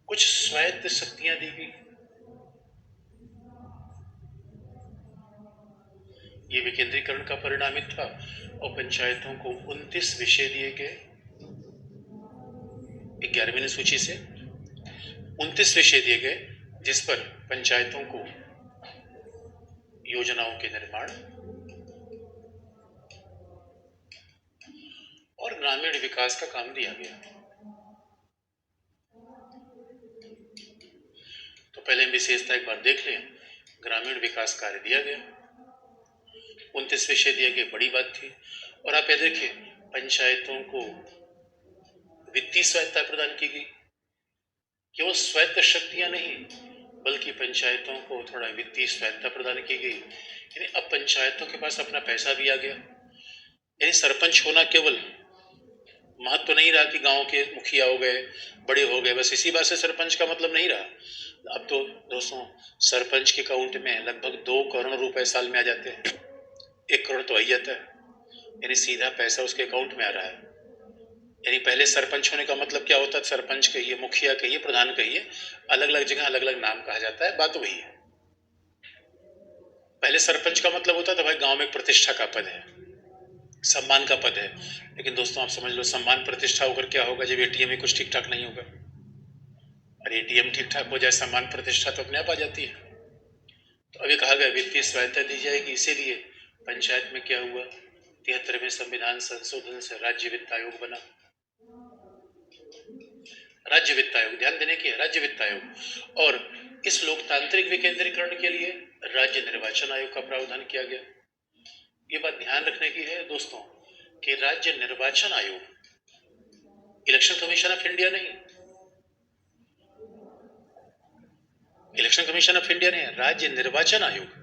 कुछ स्वायत्त शक्तियां दी गई। ये विकेंद्रीकरण का परिणाम था। और पंचायतों को 29 विषय दिए गए, 11वीं सूची से 29 विषय दिए गए, जिस पर पंचायतों को योजनाओं के निर्माण और ग्रामीण विकास का काम दिया गया। तो पहले विशेषता एक बार देख लें। ग्रामीण विकास कार्य दिया गया, 29 विषय दिए गए, बड़ी बात थी। और आप ये देखिए, पंचायतों को वित्तीय स्वायत्तता प्रदान की गई। केवल स्वायत्त शक्तियां नहीं, बल्कि पंचायतों को थोड़ा वित्तीय स्वायत्तता प्रदान की गई। यानी अब पंचायतों के पास अपना पैसा भी आ गया। यानी सरपंच होना केवल महत्व तो नहीं रहा कि गांव के मुखिया हो गए, बड़े हो गए, बस इसी बात से सरपंच का मतलब नहीं रहा। अब तो दोस्तों सरपंच के अकाउंट में लगभग 2 करोड़ रुपए साल में आ जाते हैं। 1 करोड़ तो आ ही जाता है, यानी सीधा पैसा उसके अकाउंट में आ रहा है। यानी पहले सरपंच होने का मतलब क्या होता है? सरपंच कहिए, मुखिया कहिए, प्रधान कहिए, अलग अलग जगह अलग अलग नाम कहा जाता है, बात वही है। पहले सरपंच का मतलब होता था भाई गांव में एक प्रतिष्ठा का पद है, सम्मान का पद है। लेकिन दोस्तों आप समझ लो, सम्मान प्रतिष्ठा होकर क्या होगा जब एटीएम में कुछ ठीक ठाक नहीं होगा। और एटीएम ठीक ठाक हो जाए, सम्मान प्रतिष्ठा तो अपने आप आ जाती है। तो अभी कहा गया वित्तीय स्वायत्तता दी जाएगी। इसीलिए पंचायत में क्या हुआ? 73वें संविधान संशोधन से राज्य वित्त आयोग बना। राज्य वित्त आयोग, ध्यान देने की है, राज्य वित्त आयोग। और इस लोकतांत्रिक विकेंद्रीकरण के लिए राज्य निर्वाचन आयोग का प्रावधान किया गया। ये बात ध्यान रखने की है दोस्तों कि राज्य निर्वाचन आयोग, इलेक्शन कमीशन ऑफ इंडिया नहीं, इलेक्शन कमीशन ऑफ इंडिया नहीं, राज्य निर्वाचन आयोग।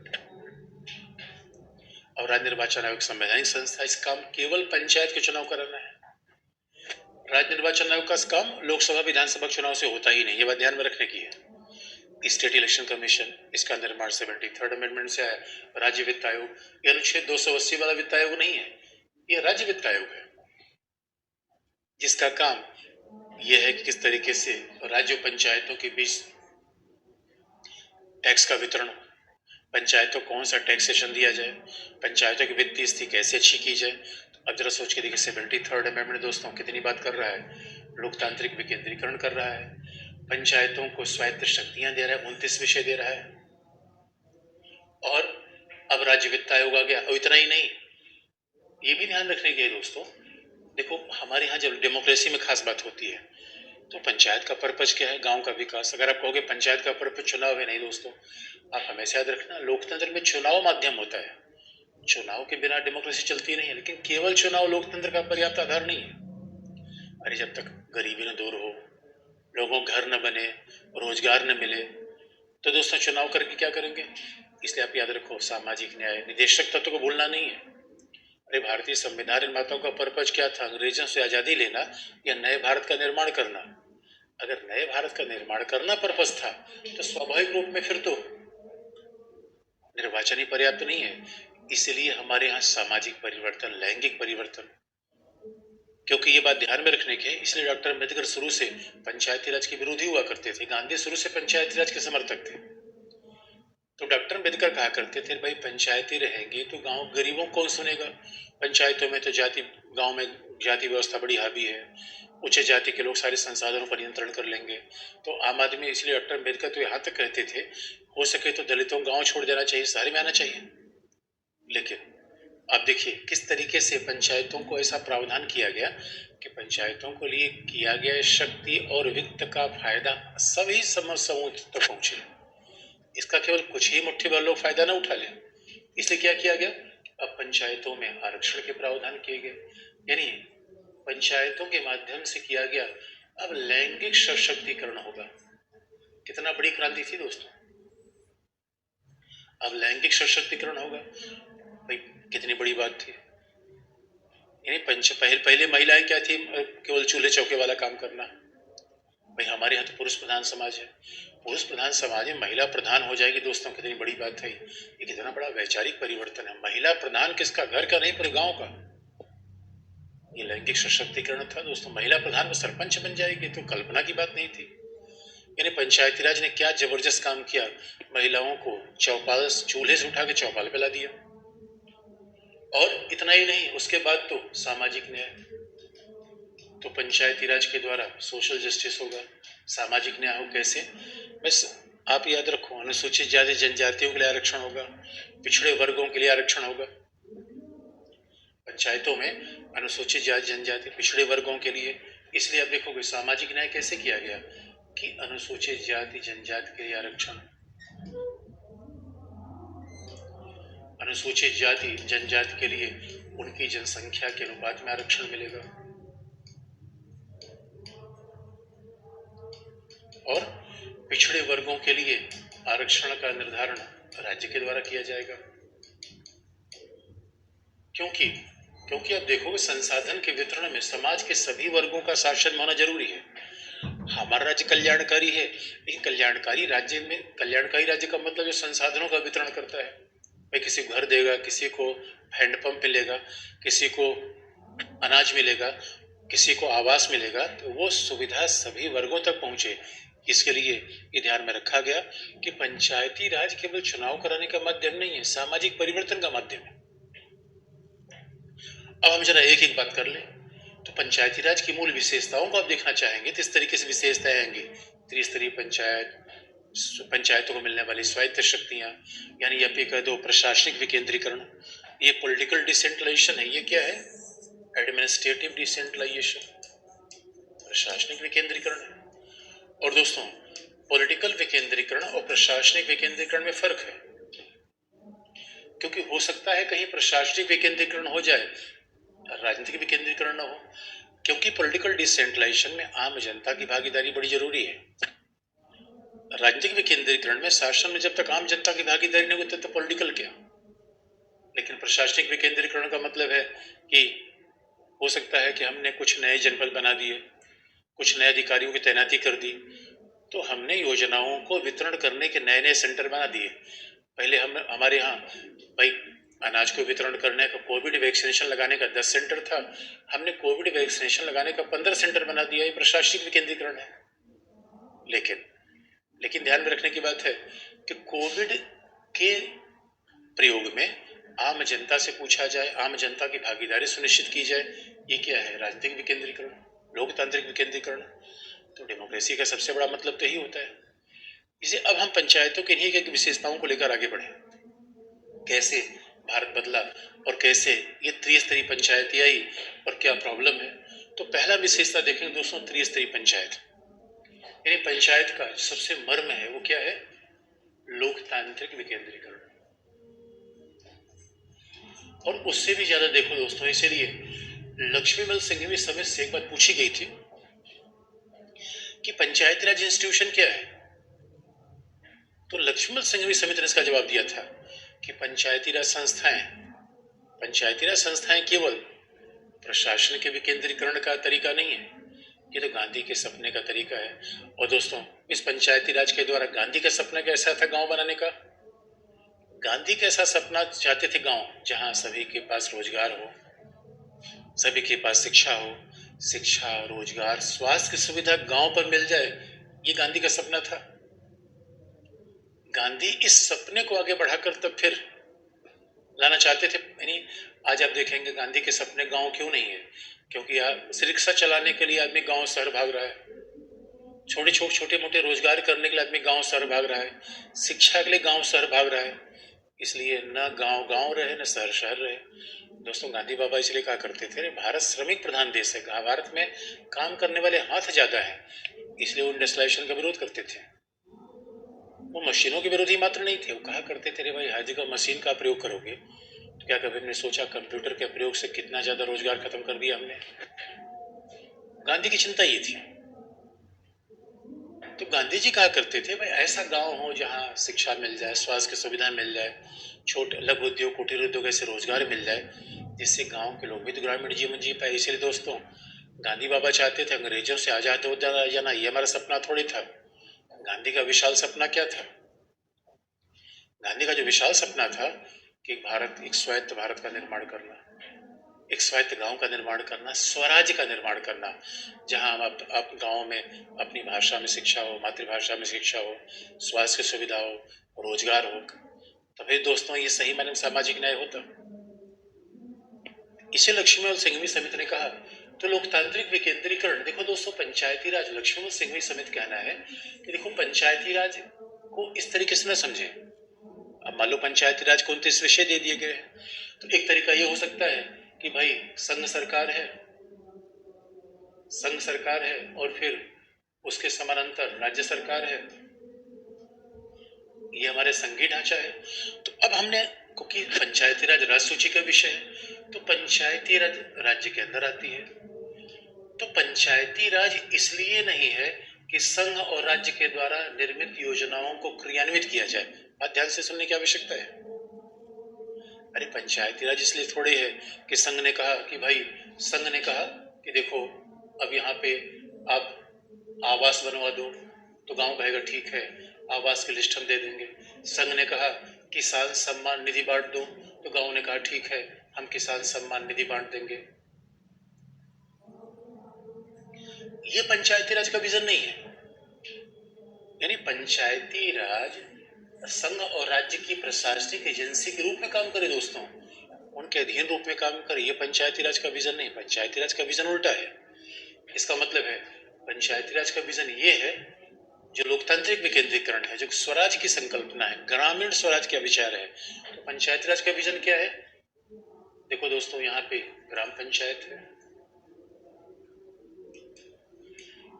और राज्य निर्वाचन आयोग संवैधानिक संस्था, इस काम केवल पंचायत के चुनाव कराना है। राज्य निर्वाचन आयोग का काम लोकसभा विधानसभा चुनाव से होता ही नहीं, ये बात ध्यान में रखने की है। स्टेट इलेक्शन कमीशन, इसका निर्माण 73rd अमेंडमेंट से आया। राज्य वित्त आयोग, ये अनुच्छेद 280 वाला वित्त आयोग नहीं है, ये राज्य वित्त आयोग है, जिसका काम यह है कि किस तरीके से राज्य पंचायतों के बीच टैक्स का वितरण, पंचायतों को कौन सा टैक्सेशन दिया जाए, पंचायतों की वित्तीय स्थिति कैसे अच्छी की जाए। तो अब जरा सोच के देखिए, 73rd अमेंडमेंट दोस्तों कितनी बात कर रहा है? लोकतांत्रिक विकेंद्रीकरण कर रहा है, पंचायतों को स्वायत्त शक्तियां दे रहा है, 29 विषय दे रहा है। और अब राज्य वित्त आयोग आ गया। और इतना ही नहीं, ये भी ध्यान रखने की है दोस्तों, देखो हमारे यहाँ जब डेमोक्रेसी में खास बात होती है तो पंचायत का पर्पज क्या है? गांव का विकास। अगर आप कहोगे पंचायत का पर्पज चुनाव है, नहीं दोस्तों, आप हमेशा याद रखना, लोकतंत्र में चुनाव माध्यम होता है, चुनाव के बिना डेमोक्रेसी चलती नहीं है। लेकिन केवल चुनाव लोकतंत्र का पर्याप्त आधार नहीं है। अरे जब तक गरीबी न दूर हो, लोगों को घर न बने, रोजगार न मिले, तो दोस्तों चुनाव करके क्या करेंगे? इसलिए आप याद रखो, सामाजिक न्याय, निदेशक तत्व को भूलना नहीं है। अरे भारतीय संविधान निर्माताओं का पर्पज क्या था? अंग्रेजों से आजादी लेना या नए भारत का निर्माण करना। अगर नए भारत का निर्माण करना पर्पज था तो स्वाभाविक रूप में फिर तो निर्वाचन ही पर्याप्त नहीं है। इसलिए हमारे यहाँ सामाजिक परिवर्तन, लैंगिक परिवर्तन, क्योंकि ये बात ध्यान में रखने के, इसलिए डॉक्टर अम्बेडकर शुरू से पंचायती राज के विरोधी हुआ करते थे। गांधी शुरू से पंचायती राज के समर्थक थे। तो डॉक्टर अम्बेडकर कहा करते थे, भाई पंचायती रहेंगे तो गांव गरीबों को कौन सुनेगा? पंचायतों में तो गांव में जाति व्यवस्था बड़ी हावी है, उच्च जाति के लोग सारे संसाधनों पर नियंत्रण कर लेंगे। तो आम आदमी, इसलिए डॉक्टर अम्बेडकर तो यहाँ तक कहते थे, हो सके तो दलितों गांव छोड़ देना चाहिए, शहर में आना चाहिए। लेकिन अब देखिए किस तरीके से पंचायतों को ऐसा प्रावधान किया गया कि पंचायतों को लिए किया गया शक्ति और वित्त का फायदा सभी समूह तक पहुंचे। इसका केवल कुछ ही मुट्ठी भर लोग फायदा न उठा लें। इसलिए क्या किया गया? अब पंचायतों में आरक्षण के प्रावधान किए गए, यानी पंचायतों के माध्यम से किया गया अब लैंगिक सशक्तिकरण होगा। कितना बड़ी क्रांति थी दोस्तों, अब लैंगिक सशक्तिकरण होगा। भाई कितनी बड़ी बात थी। यानी पहले महिलाएं क्या थी, केवल चूल्हे चौके वाला काम करना। भाई हमारे यहाँ तो पुरुष प्रधान समाज है, पुरुष प्रधान समाज में महिला प्रधान हो जाएगी दोस्तों, कितनी बड़ी बात है। ये कितना बड़ा वैचारिक परिवर्तन है। महिला प्रधान किसका, घर का नहीं पूरे गांव का। ये लैंगिक सशक्तिकरण था दोस्तों। महिला प्रधान में सरपंच बन जाएगी तो कल्पना की बात नहीं थी। यानी पंचायती राज ने क्या जबरदस्त काम किया, महिलाओं को चौपाल, चूल्हे से उठा के चौपाल पे ला दिया। और इतना ही नहीं, उसके बाद तो सामाजिक न्याय, तो पंचायती राज के द्वारा सोशल जस्टिस होगा, सामाजिक न्याय हो। कैसे, बस आप याद रखो, अनुसूचित जाति जनजातियों के लिए आरक्षण होगा, पिछड़े वर्गों के लिए आरक्षण होगा। पंचायतों में अनुसूचित जाति जनजाति पिछड़े वर्गों के लिए, इसलिए आप देखोगे सामाजिक न्याय कैसे किया गया कि अनुसूचित जाति जनजाति के लिए आरक्षण, अनुसूचित जाति जनजाति के लिए उनकी जनसंख्या के अनुपात में आरक्षण मिलेगा। और पिछड़े वर्गों के लिए आरक्षण का निर्धारण राज्य के द्वारा किया जाएगा। क्योंकि आप देखोगे संसाधन के वितरण में समाज के सभी वर्गों का शासन होना जरूरी है। हमारा राज्य कल्याणकारी है, लेकिन कल्याणकारी राज्य का मतलब जो संसाधनों का वितरण करता है। भाई किसी को घर देगा, किसी को हैंडपंप मिलेगा, किसी को अनाज मिलेगा, किसी को आवास मिलेगा, तो वो सुविधा सभी वर्गों तक पहुंचे। इसके लिए ये ध्यान में रखा गया कि पंचायती राज केवल चुनाव कराने का माध्यम नहीं है, सामाजिक परिवर्तन का माध्यम है। अब हम जरा एक एक बात कर लें। तो पंचायती राज की मूल विशेषताओं को आप देखना चाहेंगे तो इस तरीके से विशेषताएं आएंगी। त्रिस्तरीय पंचायत, पंचायतों को मिलने वाली स्वायत्त शक्तियां, यानी आप ये कह दो प्रशासनिक विकेंद्रीकरण। ये पॉलिटिकल डिसेंट्रलाइजेशन है। ये क्या है, एडमिनिस्ट्रेटिव डिसेंट्रलाइजेशन, प्रशासनिक विकेंद्रीकरण है। और दोस्तों पॉलिटिकल विकेंद्रीकरण और प्रशासनिक विकेंद्रीकरण में फर्क है, क्योंकि हो सकता है कहीं प्रशासनिक विकेंद्रीकरण हो जाए, राजनीतिक विकेंद्रीकरण न हो। क्योंकि पॉलिटिकल डिसेंट्रलाइजेशन में आम जनता की भागीदारी बड़ी जरूरी है। राजनीतिक विकेंद्रीकरण में शासन में जब तक आम जनता की भागीदारी नहीं होती तो पॉलिटिकल क्या। लेकिन प्रशासनिक विकेंद्रीकरण का मतलब है कि हो सकता है कि हमने कुछ नए जनपद बना दिए, कुछ नए अधिकारियों की तैनाती कर दी, तो हमने योजनाओं को वितरण करने के नए नए सेंटर बना दिए। पहले हमारे यहाँ भाई अनाज को वितरण करने का, कोविड वैक्सीनेशन लगाने का 10 सेंटर था, हमने कोविड वैक्सीनेशन लगाने का 15 सेंटर बना दिया। ये प्रशासनिक विकेंद्रीकरण है। लेकिन ध्यान में रखने की बात है कि कोविड के प्रयोग में आम जनता से पूछा जाए, आम जनता की भागीदारी सुनिश्चित की जाए। ये क्या है, राजनीतिक विकेंद्रीकरण, लोकतांत्रिक विकेंद्रीकरण। तो डेमोक्रेसी का सबसे बड़ा मतलब तो यही होता है। इसे अब हम पंचायतों के इन्हीं की विशेषताओं को लेकर आगे बढ़े। कैसे भारत बदला और कैसे ये त्रिस्तरीय पंचायती आई और क्या प्रॉब्लम है। तो पहला विशेषता देखेंगे दोस्तों, त्रिस्तरीय पंचायत। यानी पंचायत का सबसे मर्म है वो क्या है, लोकतांत्रिक विकेंद्रीकरण। और उससे भी ज्यादा देखो दोस्तों, इसीलिए लक्ष्मीमल सिंह समिति से एक बात पूछी गई थी कि पंचायती राज इंस्टीट्यूशन क्या है। तो लक्ष्मीमल सिंह समिति ने इसका जवाब दिया था कि पंचायती राज संस्थाएं केवल प्रशासन के विकेंद्रीकरण का तरीका नहीं है, ये तो गांधी के सपने का तरीका है। और दोस्तों इस पंचायती राज के द्वारा गांधी का सपना कैसा था गांव बनाने का। गांधी कैसा सपना चाहते थे, गांव जहां सभी के पास रोजगार हो, सभी के पास शिक्षा हो, शिक्षा, रोजगार, स्वास्थ्य की सुविधा गांव पर मिल जाए, ये गांधी का सपना था। गांधी इस सपने को आगे बढ़ाकर तब फिर लाना चाहते थे। यानी आज आप देखेंगे गांधी के सपने गांव क्यों नहीं है, क्योंकि रिक्शा चलाने के लिए आदमी गांव शहर भाग रहा है, छोटे मोटे रोजगार करने के लिए आदमी गांव शहर भाग रहा है, शिक्षा के लिए गांव शहर भाग रहा है। इसलिए न गांव गांव रहे न शहर शहर रहे। दोस्तों गांधी बाबा इसलिए कहा करते थे, भारत श्रमिक प्रधान देश है, भारत में काम करने वाले हाथ ज्यादा है, इसलिए वो इंडस्ट्रियलाइजेशन का विरोध करते थे। वो मशीनों के विरोधी मात्र नहीं थे, वो कहा करते थे भाई हर जगह मशीन का प्रयोग करोगे तो क्या कभी हमने सोचा कंप्यूटर के प्रयोग से कितना ज्यादा रोजगार खत्म कर दिया हमने। गांधी की चिंता ये थी। तो गांधी जी कहा करते थे भाई ऐसा गांव हो जहां शिक्षा मिल जाए, स्वास्थ्य की सुविधा मिल जाए, छोटे लघु उद्योग, कुटीर उद्योग, ऐसे रोजगार मिल जाए, जिससे गांव के लोग भी तो ग्रामीण जीवन जी पाए। इसलिए दोस्तों, गांधी बाबा चाहते थे अंग्रेजों से आजाद हो जाना, ये हमारा सपना थोड़ी था। गांधी का विशाल सपना क्या था? गांधी का जो विशाल सपना था कि भारत, एक स्वायत्त भारत का निर्माण करना, एक स्वायत्त गांव का निर्माण करना, स्वराज्य का निर्माण करना, जहां हम आप गांव में अपनी भाषा में शिक्षा हो, मातृभाषा में शिक्षा हो, स्वास्थ्य सुविधा हो, रोजगार हो। तभी दोस्तों ये सही मायने में सामाजिक न्याय होता। इसे लक्ष्मण सिंघवी समिति ने कहा। तो लोकतांत्रिक विकेंद्रीकरण, देखो दोस्तों, पंचायती राज, लक्ष्मण सिंघवी समिति कहना है कि देखो पंचायती राज को इस तरीके से न समझे। अब मान लो पंचायती राज को 29 विषय दे दिए गए, तो एक तरीका ये हो सकता है कि भाई संघ सरकार है, संघ सरकार है और फिर उसके समानांतर राज्य सरकार है, ये हमारे संघीय ढांचा है। तो अब हमने, क्योंकि पंचायती राज राज्य सूची का विषय है, तो पंचायती राज राज्य के अंदर आती है। तो पंचायती राज इसलिए नहीं है कि संघ और राज्य के द्वारा निर्मित योजनाओं को क्रियान्वित किया जाए। बात ध्यान से सुनने की आवश्यकता है। अरे पंचायती राज इसलिए थोड़े है कि संघ ने कहा कि भाई, संघ ने कहा कि देखो अब यहाँ पे आप आवास बनवा दो, तो गांव कहेगा ठीक है, आवास की लिस्ट हम दे देंगे। संघ ने कहा किसान सम्मान निधि बांट दो, तो गांव ने कहा ठीक है, हम किसान सम्मान निधि बांट देंगे। ये पंचायती राज का विजन नहीं है। यानी पंचायती राज संघ और राज्य की प्रशासनिक एजेंसी के रूप में काम करे दोस्तों, उनके अधीन रूप में काम करे। ये पंचायती राज का विजन नहीं। पंचायती राज का विजन उल्टा है। इसका मतलब है पंचायती राज का विजन ये है जो लोकतांत्रिक विकेंद्रीकरण है, जो स्वराज की संकल्पना है, ग्रामीण स्वराज का विचार है। तो पंचायती राज का विजन क्या है? देखो दोस्तों, यहाँ पे ग्राम पंचायत है।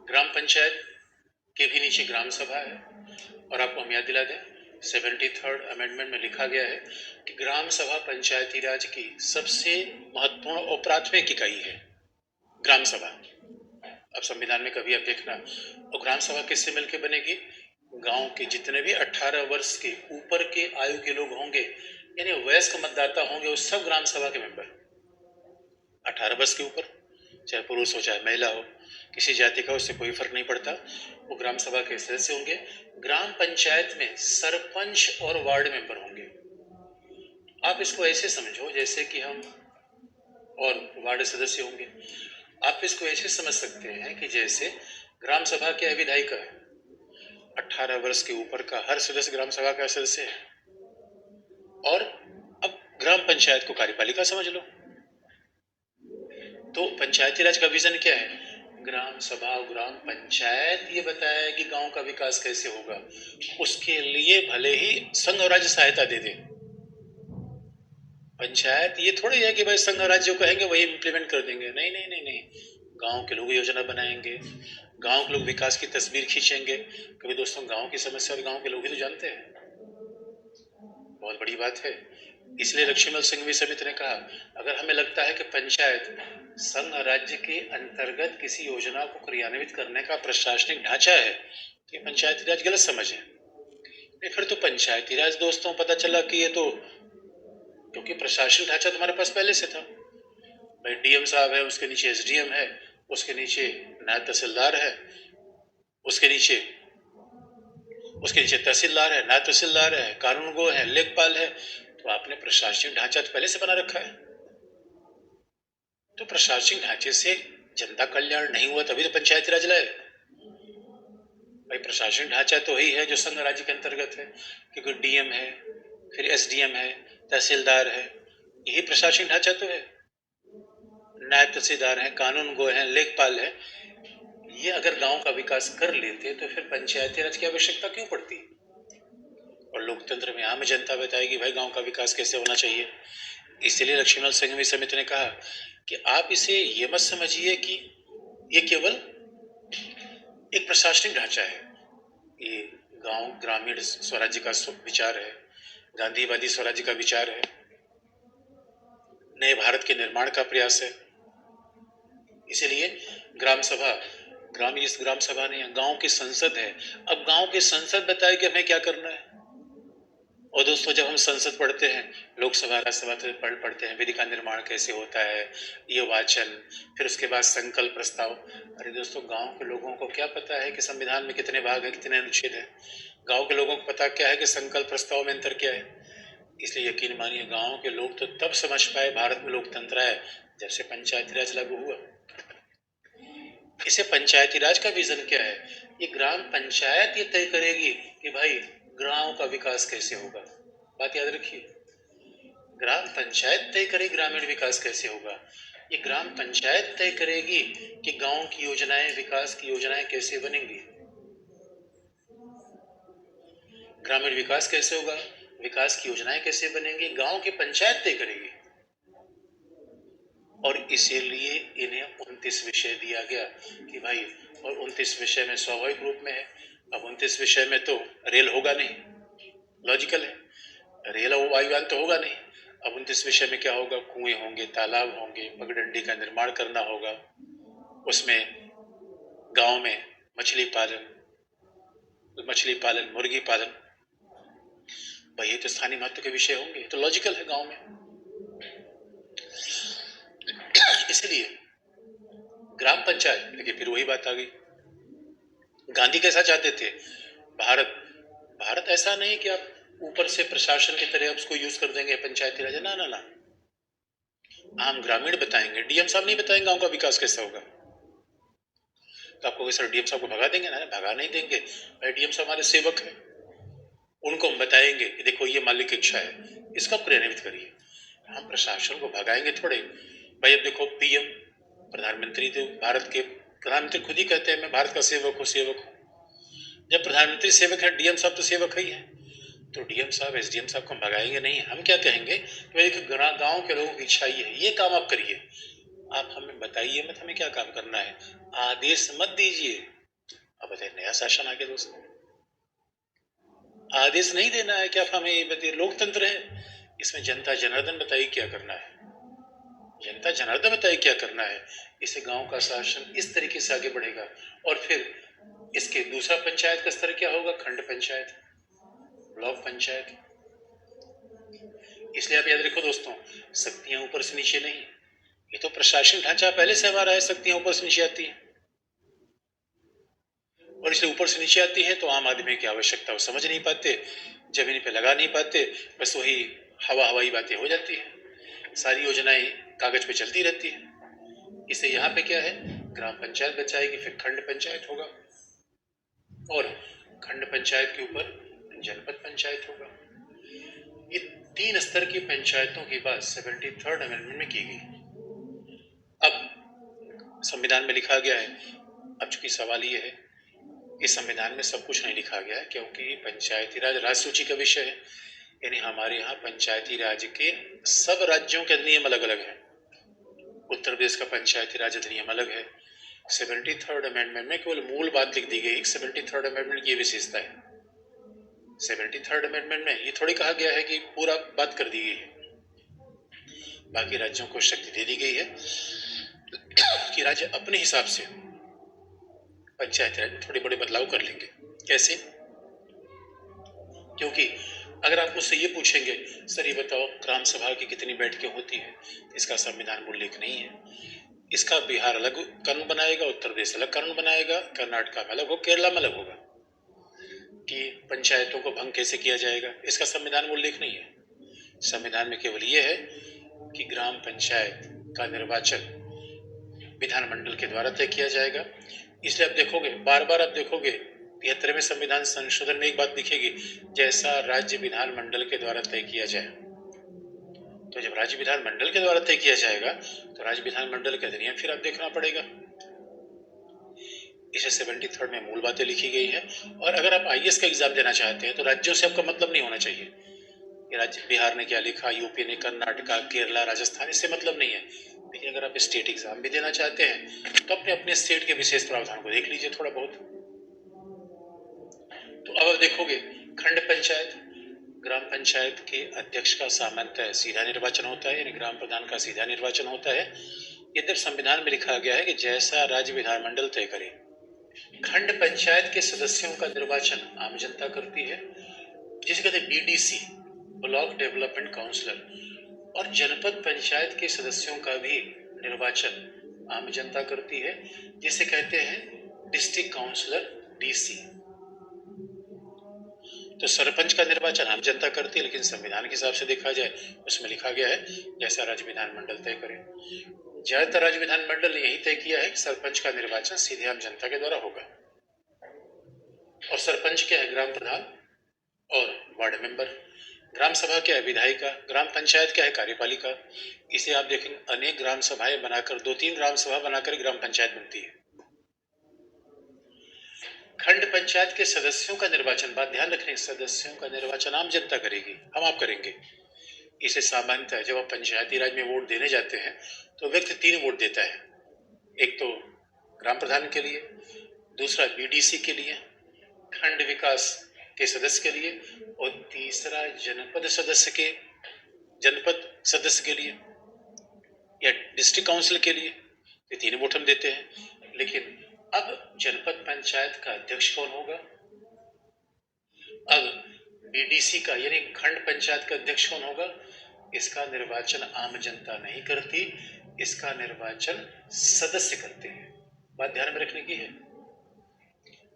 ग्राम पंचायत के भी नीचे ग्राम सभा है। और आपको हम याद दिला दें, 73rd अमेंडमेंट में लिखा गया है कि ग्राम सभा पंचायती राज की सबसे महत्वपूर्ण और प्राथमिक इकाई है, ग्राम सभा। अब संविधान में कभी आप देखना, और ग्राम सभा किससे मिलकर बनेगी? गांव के जितने भी 18 वर्ष के ऊपर के आयु के लोग होंगे, यानी वयस्क मतदाता होंगे, वो सब ग्राम सभा के मेंबर। 18 वर्ष के ऊपर, चाहे पुरुष हो चाहे महिला हो, किसी जाति का, उससे कोई फर्क नहीं पड़ता, वो ग्राम सभा के सदस्य होंगे। ग्राम पंचायत में सरपंच और वार्ड मेंबर होंगे। आप इसको ऐसे समझो जैसे कि हम और वार्ड सदस्य होंगे। आप इसको ऐसे समझ सकते हैं कि जैसे ग्राम सभा के विधायिका है, 18 वर्ष के ऊपर का हर सदस्य ग्राम सभा का सदस्य है। और अब ग्राम पंचायत को कार्यपालिका समझ लो। तो पंचायती राज का विजन क्या है? ग्राम सभा और ग्राम पंचायत ये बताया है कि गांव का विकास कैसे होगा। उसके लिए भले ही संघ और राज्य सहायता दे दे। पंचायत ये थोड़ी है कि भाई संघ और राज्य को कहेंगे वही इंप्लीमेंट कर देंगे। नहीं नहीं नहीं नहीं, गांव के लोग योजना बनाएंगे, गांव के लोग विकास की तस्वीर खींचेंगे। क्योंकि दोस्तों, गांव की समस्या और गांव के लोग ही तो जानते हैं। बहुत बड़ी बात है। इसलिए लक्ष्मण सिंघवी समिति ने कहा, अगर हमें लगता है कि पंचायत संघ राज्य के अंतर्गत किसी योजना को क्रियान्वित करने का प्रशासनिक ढांचा है, तो ये पंचायती राज गलत समझ है। फिर तो पंचायती राज दोस्तों पता चला कि ये तो, क्योंकि प्रशासनिक ढांचा तुम्हारे पास पहले से था। भाई डीएम साहब है, उसके नीचे एसडीएम है, उसके नीचे नायब तहसीलदार है, उसके नीचे तहसीलदार है, नायब तहसीलदार है, कानूनगो है, लेखपाल है। तो आपने प्रशासनिक ढांचा तो पहले से बना रखा है। तो प्रशासनिक ढांचे से जनता कल्याण नहीं हुआ, तभी तो पंचायती राज लाए। भाई प्रशासनिक ढांचा तो वही है जो संघ राज्य के अंतर्गत है, क्योंकि डीएम है, फिर एसडीएम है, तहसीलदार है, यही प्रशासनिक ढांचा तो है। नायब तहसीलदार है, कानूनगो है, लेखपाल है। ये अगर गांव का विकास कर लेते तो फिर पंचायती राज की आवश्यकता क्यों पड़ती? और लोकतंत्र में आम जनता बताएगी भाई गांव का विकास कैसे होना चाहिए। इसलिए लक्ष्मण सिंघवी समिति ने कहा कि आप इसे ये मत समझिए कि ये केवल एक प्रशासनिक ढांचा है। ये गांव ग्रामीण स्वराज्य का विचार है, गांधीवादी स्वराज्य का विचार है, नए भारत के निर्माण का प्रयास है। इसलिए ग्राम सभा, ग्राम सभा नहीं, गांव की संसद है। अब गांव की संसद बताए कि हमें क्या करना है। और दोस्तों, जब हम संसद पढ़ते हैं, लोकसभा राज्यसभा से पढ़ते हैं विधि का निर्माण कैसे होता है, ये वाचन, फिर उसके बाद संकल्प प्रस्ताव। अरे दोस्तों, गांव के लोगों को क्या पता है कि संविधान में कितने भाग है, कितने अनुच्छेद है? गांव के लोगों को पता क्या है कि संकल्प प्रस्ताव में अंतर क्या है? इसलिए यकीन मानिए, गांव के लोग तो तब समझ पाए भारत में लोकतंत्र है जब से पंचायती राज लागू हुआ। इसे पंचायती राज का विजन क्या है? ये ग्राम पंचायत ये तय करेगी कि भाई गांव का विकास कैसे होगा। बात याद रखिए, ग्राम पंचायत तय करे ग्रामीण विकास कैसे होगा। ये ग्राम पंचायत तय करेगी कि गांव की योजनाएं, विकास की योजनाएं कैसे बनेंगी। ग्रामीण विकास कैसे होगा, विकास की योजनाएं कैसे बनेंगी, गांव की पंचायत तय करेगी। और इसीलिए इन्हें 29 विषय दिया गया कि भाई, और 29 विषय में स्वाभाविक रूप में है। अब 29 विषय में तो रेल होगा नहीं, लॉजिकल है, रेल और वायुयान तो होगा नहीं। अब 29 विषय में क्या होगा? कुएं होंगे, तालाब होंगे, पगडंडी का निर्माण करना होगा, उसमें गांव में मछली पालन, मुर्गी पालन, भाई ये तो स्थानीय महत्व के विषय होंगे, तो लॉजिकल है गांव में। इसलिए ग्राम पंचायत, देखिए फिर वही बात आ गई। गांधी कैसा चाहते थे? भारत ऐसा नहीं कि आप ऊपर से प्रशासन की तरह उसको यूज कर देंगे पंचायती राज, ना ना ना। आम ग्रामीण बताएंगे, डीएम साहब नहीं बताएंगे गांव का विकास कैसा होगा। तो आपको सर डीएम साहब को भगा देंगे ना? भगा नहीं देंगे भाई, डीएम साहब हमारे सेवक हैं, उनको हम बताएंगे कि देखो ये मालिक की इच्छा है, इसका क्रियान्वित करिए। हम प्रशासन को भगाएंगे थोड़े भाई। अब देखो, पीएम, प्रधानमंत्री, तो भारत के प्रधानमंत्री खुद ही कहते हैं मैं भारत का सेवक हूँ। जब प्रधानमंत्री सेवक है, डीएम साहब तो सेवक ही है, तो डीएम साहब, एसडीएम साहब को हम भगाएंगे नहीं। हम क्या कहेंगे कि भाई देखो, गांव के लोगों की इच्छा ये है, ये काम आप करिए। आप हमें बताइए मत हमें क्या काम करना है, आदेश मत दीजिए। अब बताइए, नया शासन आ गया दोस्तों, आदेश नहीं देना है कि आप हमें ये बताइए। लोकतंत्र है, इसमें जनता जनार्दन बताइए क्या करना है, जनता जनार्दन बताइए क्या करना है। इससे गांव का शासन इस तरीके से आगे बढ़ेगा। और फिर इसके दूसरा पंचायत का स्तर क्या होगा? खंड पंचायत, ब्लॉक पंचायत। इसलिए आप याद रखो दोस्तों, शक्तियां ऊपर से नीचे नहीं, ये तो प्रशासन ढांचा पहले से हमारा है, शक्तियां ऊपर से नीचे आती हैं। और इसलिए ऊपर से नीचे आती है तो आम आदमी की आवश्यकता वो समझ नहीं पाते, जमीन पे लगा नहीं पाते, बस वही हवाई बातें हो जाती है, सारी योजनाएं कागज पे चलती रहती है। इससे यहाँ पे क्या है? ग्राम पंचायत बचाएगी, फिर खंड पंचायत होगा, और खंड पंचायत के ऊपर जनपद पंचायत होगा। ये 3 स्तर की पंचायतों की बात 73rd अमेंडमेंट में की गई। अब संविधान में लिखा गया है, अब चूंकि सवाल ये है, इस संविधान में सब कुछ नहीं लिखा गया है, क्योंकि पंचायती राज राज्य का विषय है। यानी हमारे यहाँ पंचायती राज के सब राज्यों के अधिनियम अलग अलग है। उत्तर प्रदेश का पंचायती राज अधिनियम अलग है। 73rd अमेंडमेंट में केवल मूल बात लिख दी गई। 73rd अमेंडमेंट की विशेषता है, 73rd अमेंडमेंट में ये थोड़ी कहा गया है कि पूरा बात कर दी गई है। बाकी राज्यों को शक्ति दे दी गई है कि राज्य अपने हिसाब से पंचायती राज में थोड़े बड़े बदलाव कर लेंगे। कैसे? क्योंकि अगर आप मुझसे ये पूछेंगे, सर ये बताओ ग्राम सभा की कितनी बैठकें होती हैं, इसका संविधान में उल्लेख नहीं है। इसका बिहार अलग कानून बनाएगा, उत्तर प्रदेश अलग कानून बनाएगा, कर्नाटक में अलग हो, केरला में अलग होगा। कि पंचायतों को भंग कैसे किया जाएगा, इसका संविधान में उल्लेख नहीं है। संविधान में केवल ये है कि ग्राम पंचायत का निर्वाचन विधानमंडल के द्वारा तय किया जाएगा। इसलिए आप देखोगे, बार बार आप देखोगे 73वें संविधान संशोधन में एक बात दिखेगी, जैसा राज्य विधानमंडल के द्वारा तय किया जाए। तो जब राज्य विधानमंडल के द्वारा तय किया जाएगा तो राज्य विधानमंडल के अधिनियम फिर आप देखना पड़ेगा। इसे 73rd में मूल बातें लिखी गई है। और अगर आप आईएएस का एग्जाम देना चाहते हैं तो राज्यों से आपका मतलब नहीं होना चाहिए कि राज्य बिहार ने क्या लिखा, यूपी ने, कर्नाटका, केरला, राजस्थान, इससे मतलब नहीं है। लेकिन अगर आप स्टेट एग्जाम भी देना चाहते हैं तो अपने स्टेट के विशेष प्रावधान को देख लीजिए थोड़ा बहुत। तो अब देखोगे खंड पंचायत, ग्राम पंचायत के अध्यक्ष का सामान्यतः सीधा निर्वाचन होता है, यानी ग्राम प्रधान का सीधा निर्वाचन होता है। यद्यपि संविधान में लिखा गया है कि जैसा राज्य विधानमंडल तय करे। खंड पंचायत के सदस्यों का निर्वाचन आम जनता करती है, जिसे कहते हैं बीडीसी, ब्लॉक डेवलपमेंट काउंसलर और जनपद पंचायत के सदस्यों का भी निर्वाचन आम जनता करती है, जिसे कहते हैं डिस्ट्रिक्ट काउंसलर, डीसी। तो सरपंच का निर्वाचन आम जनता करती है, लेकिन संविधान के हिसाब से देखा जाए उसमें लिखा गया है जैसा राज्य विधानमंडल तय करे। ज्यादातर राज्य विधानमंडल ने यही तय किया है कि सरपंच का निर्वाचन सीधे आम जनता के द्वारा होगा। और सरपंच क्या है? ग्राम प्रधान और वार्ड मेंबर। ग्राम सभा क्या है? विधायिका। ग्राम पंचायत क्या है? कार्यपालिका। इसे आप देखेंगे अनेक ग्राम सभाएं बनाकर, 2-3 ग्राम सभा बनाकर ग्राम पंचायत बनती है। खंड पंचायत के सदस्यों का निर्वाचन, बात ध्यान रखने, सदस्यों का निर्वाचन आम जनता करेगी, हम आप करेंगे। इसे सामान्यतः जब आप पंचायती राज में वोट देने जाते हैं तो व्यक्ति 3 वोट देता है। एक तो ग्राम प्रधान के लिए, दूसरा बीडीसी के लिए, खंड विकास के सदस्य के लिए, और तीसरा जनपद सदस्य के लिए या डिस्ट्रिक्ट काउंसिल के लिए। ये 3 वोट हम देते हैं। लेकिन अब जनपद पंचायत का अध्यक्ष कौन होगा? अब बीडीसी का यानी खंड पंचायत का अध्यक्ष कौन होगा? इसका निर्वाचन आम जनता नहीं करती, इसका निर्वाचन सदस्य करते हैं। बात ध्यान में रखने की है।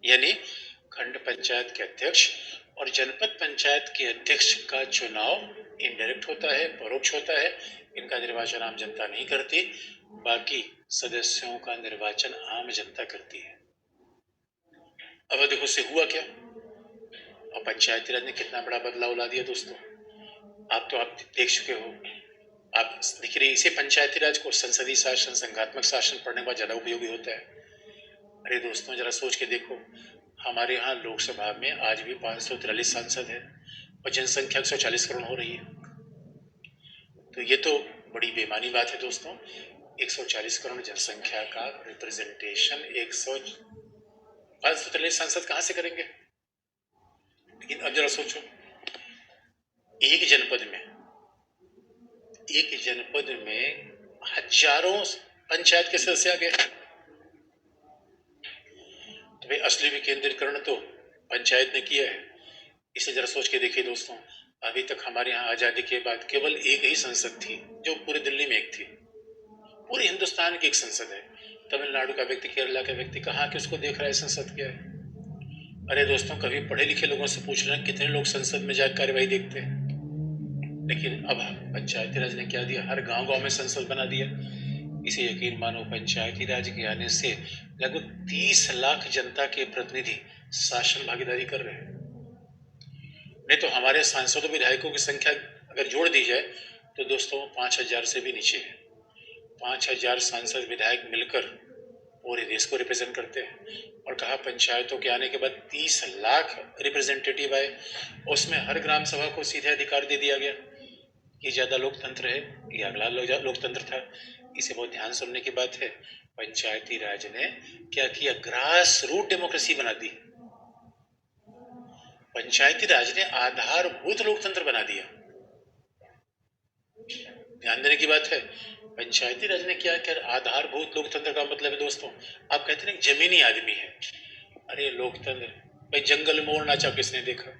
यानी खंड पंचायत के अध्यक्ष और जनपद पंचायत के अध्यक्ष का चुनाव इनडायरेक्ट होता है, परोक्ष होता है। इनका निर्वाचन आम जनता नहीं करती, बाकी सदस्यों का निर्वाचन आम जनता करती है। अब देखो से हुआ क्या, और पंचायती राज ने कितना बड़ा बदलाव ला दिया दोस्तों। आप देख चुके हो। आप देख रहे इसे पंचायती राज को संसदीय शासन, संघात्मक शासन पढ़ने के बाद ज्यादा उपयोगी होता है। अरे दोस्तों जरा सोच के देखो, हमारे यहाँ लोकसभा में आज भी 543 सांसद है और जनसंख्या 140 करोड़ हो रही है। तो ये तो बड़ी बेमानी बात है दोस्तों। 140 करोड़ जनसंख्या का रिप्रेजेंटेशन 543 सांसद कहां से करेंगे? लेकिन अब जरा सोचो, एक जनपद में हजारों पंचायत के सदस्य आ गए। तो भाई असली विकेंद्रीकरण तो पंचायत ने किया है। इसे जरा सोच के देखिए दोस्तों, अभी तक हमारे यहाँ आजादी के बाद केवल एक ही संसद थी, जो पूरी दिल्ली में एक थी। पूरे हिंदुस्तान की एक संसद है। तमिलनाडु का व्यक्ति, केरला का व्यक्ति कहाँ के उसको देख रहा है संसद क्या है। अरे दोस्तों कभी पढ़े लिखे लोगों से पूछ लें कितने लोग संसद में जाकर कार्यवाही देखते हैं। लेकिन अब पंचायती राज ने क्या दिया, हर गांव गांव में संसद बना दिया। इसे यकीन मानो, पंचायती राज के आने से लगभग 30 लाख जनता के प्रतिनिधि शासन भागीदारी कर रहे हैं। नहीं तो हमारे सांसदों विधायकों की संख्या अगर जोड़ दी जाए तो दोस्तों 5000 से भी नीचे है। 5000 सांसद विधायक मिलकर पूरे देश को रिप्रेजेंट करते हैं। और कहा पंचायतों के आने के बाद 30 लाख रिप्रेजेंटेटिव आए, उसमें हर ग्राम सभा को सीधे अधिकार दे दिया गया। ये ज्यादा लोकतंत्र है, ये अगला लोकतंत्र था। इसे बहुत ध्यान सुनने की बात है। पंचायती राज ने क्या किया, ग्रास रूट डेमोक्रेसी बना दी। पंचायती राज ने आधारभूत लोकतंत्र बना दिया। ध्यान देने की बात है। पंचायती राज ने क्या किया, आधारभूत लोकतंत्र का मतलब है दोस्तों, आप कहते हैं जमीनी आदमी है। अरे लोकतंत्र भाई, जंगल में मोर नाचा किसने देखा?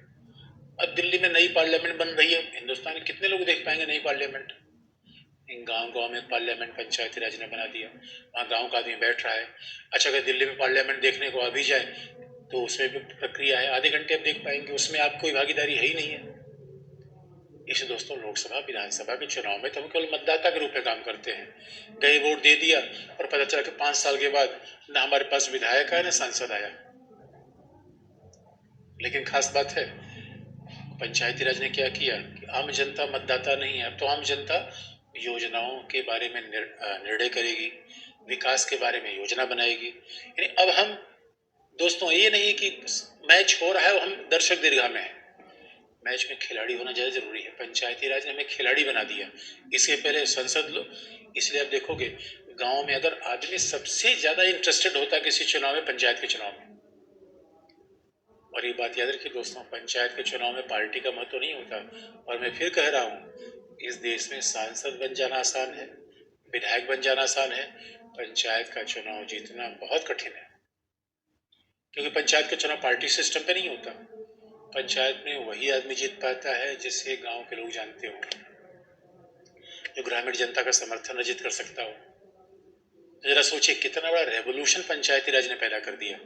अब दिल्ली में नई पार्लियामेंट बन रही है, हिंदुस्तान में कितने लोग देख पाएंगे नई पार्लियामेंट? गांव गांव में पार्लियामेंट पंचायती राज ने बना दिया, वहां गांव का आदमी बैठ रहा है। अच्छा अगर दिल्ली में पार्लियामेंट देखने को आ भी जाए तो उसमें भी प्रक्रिया है, आधे घंटे आप देख पाएंगे, उसमें आपको कोई भागीदारी है ही नहीं है। इसे दोस्तों लोकसभा विधानसभा के चुनाव में तो हम केवल मतदाता के रूप में काम करते हैं। गए वोट दे दिया और पता चला कि 5 साल के बाद ना हमारे पास विधायक आया ना सांसद आया। लेकिन खास बात है, पंचायती राज ने क्या किया कि आम जनता मतदाता नहीं है, अब तो आम जनता योजनाओं के बारे में निर्णय करेगी, विकास के बारे में योजना बनाएगी। यानी अब हम दोस्तों ये नहीं कि मैच हो रहा है हम दर्शक दीर्घा में है, मैच में खिलाड़ी होना ज्यादा जरूरी है। पंचायती राज ने हमें खिलाड़ी बना दिया। इसके पहले संसद लोग, इसलिए आप देखोगे गांव में अगर आदमी सबसे ज्यादा इंटरेस्टेड होता है किसी चुनाव में, पंचायत के चुनाव में। और ये बात याद रखिए दोस्तों, पंचायत के चुनाव में पार्टी का महत्व नहीं होता। और मैं फिर कह रहा हूं, इस देश में सांसद बन जाना आसान है, विधायक बन जाना आसान है, पंचायत का चुनाव जीतना बहुत कठिन है। क्योंकि पंचायत का चुनाव पार्टी सिस्टम पे नहीं होता। पंचायत में वही आदमी जीत पाता है जिसे गांव के लोग जानते हो, जो ग्रामीण जनता का समर्थन अर्जित कर सकता हो। जरा सोचिए कितना बड़ा रेवोल्यूशन पंचायती राज ने पैदा कर दिया।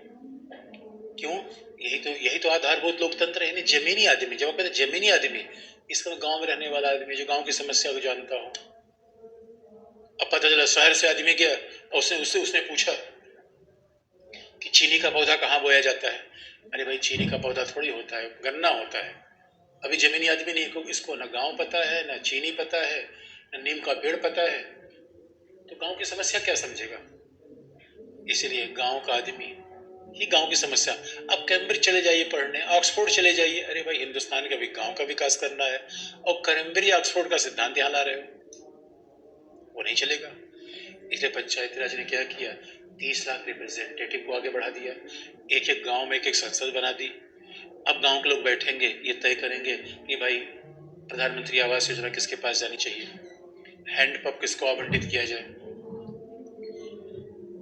क्यों? यही तो आधारभूत लोकतंत्र है। जमीनी आदमी, जब कहते जमीनी आदमी, इसका गांव में रहने वाला आदमी जो गांव की समस्या को जानता हो। अब पता चला शहर से आदमी गया और उसने पूछा कि चीनी का पौधा कहाँ बोया जाता है। अरे भाई, चीनी का पौधा थोड़ी होता है, गन्ना होता है। अभी जमीनी आदमी नहीं, इसको ना गांव पता है, ना चीनी पता है, ना नीम का पेड़ पता है, तो गांव की समस्या क्या समझेगा। इसलिए गांव का आदमी ही गांव की समस्या। अब कैम्ब्रिज चले जाइए पढ़ने, ऑक्सफोर्ड चले जाइए। अरे भाई, हिंदुस्तान का भी गांव का विकास करना है और कैम्ब्रिज ऑक्सफोर्ड का सिद्धांत यहाँ ला रहे हो, वो नहीं चलेगा। इसलिए पंचायती राज ने क्या किया, 30 लाख रिप्रेजेंटेटिव को आगे बढ़ा दिया, एक एक गांव में एक एक संसद बना दी। अब गांव के लोग बैठेंगे, ये तय करेंगे कि भाई प्रधानमंत्री आवास योजना किसके पास जानी चाहिए, हैंडपंप किसको आवंटित किया जाए,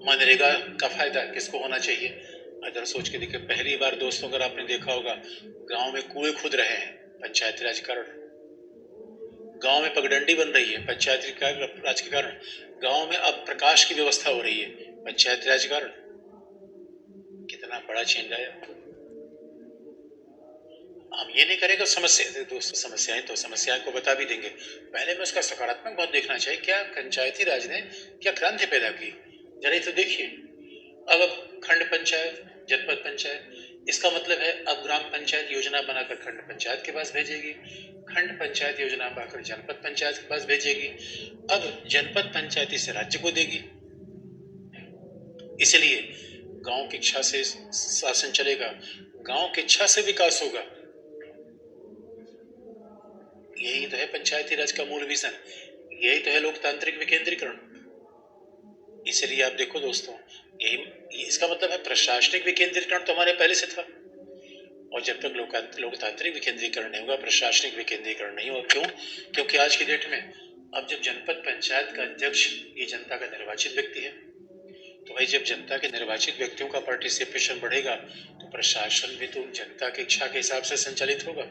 मनरेगा का फायदा किसको होना चाहिए। अगर सोच के देखिए, पहली बार दोस्तों अगर आपने देखा होगा, गांव में कुएं खुद रहे हैं पंचायती राज कारण। गांव में पगडंडी बन रही है पंचायती राज के कारण। गांव में अब प्रकाश की व्यवस्था हो रही है पंचायती राज कारण। कितना बड़ा चेंज आया। हम ये नहीं करेंगे समस्या, दोस्तों समस्याएं को बता भी देंगे। पहले में उसका सकारात्मक बात देखना चाहिए, क्या पंचायती राज ने क्या क्रांति पैदा की। जरा तो देखिए, अब खंड पंचायत, जनपद पंचायत, इसका मतलब है अब ग्राम पंचायत योजना बनाकर खंड पंचायत के पास भेजेगी, खंड पंचायत योजना बनाकर जनपद पंचायत के पास भेजेगी, अब जनपद पंचायती से राज्य को देगी। इसलिए गांव की इच्छा से शासन चलेगा, गांव की इच्छा से विकास होगा। यही तो है पंचायती राज का मूल विजन, यही तो है लोकतांत्रिक विकेंद्रीकरण। इसलिए आप देखो दोस्तों, इसका मतलब है प्रशासनिक विकेंद्रीकरण तो हमारे पहले से था, और जब तक लोकतांत्रिक विकेंद्रीकरण नहीं होगा, प्रशासनिक विकेंद्रीकरण नहीं होगा। क्यों? क्योंकि आज की डेट में अब जब जनपद पंचायत का अध्यक्ष ये जनता का निर्वाचित व्यक्ति है, तो भाई जब जनता के निर्वाचित व्यक्तियों का पार्टिसिपेशन बढ़ेगा तो प्रशासन भी तो जनता की इच्छा के हिसाब से संचालित होगा।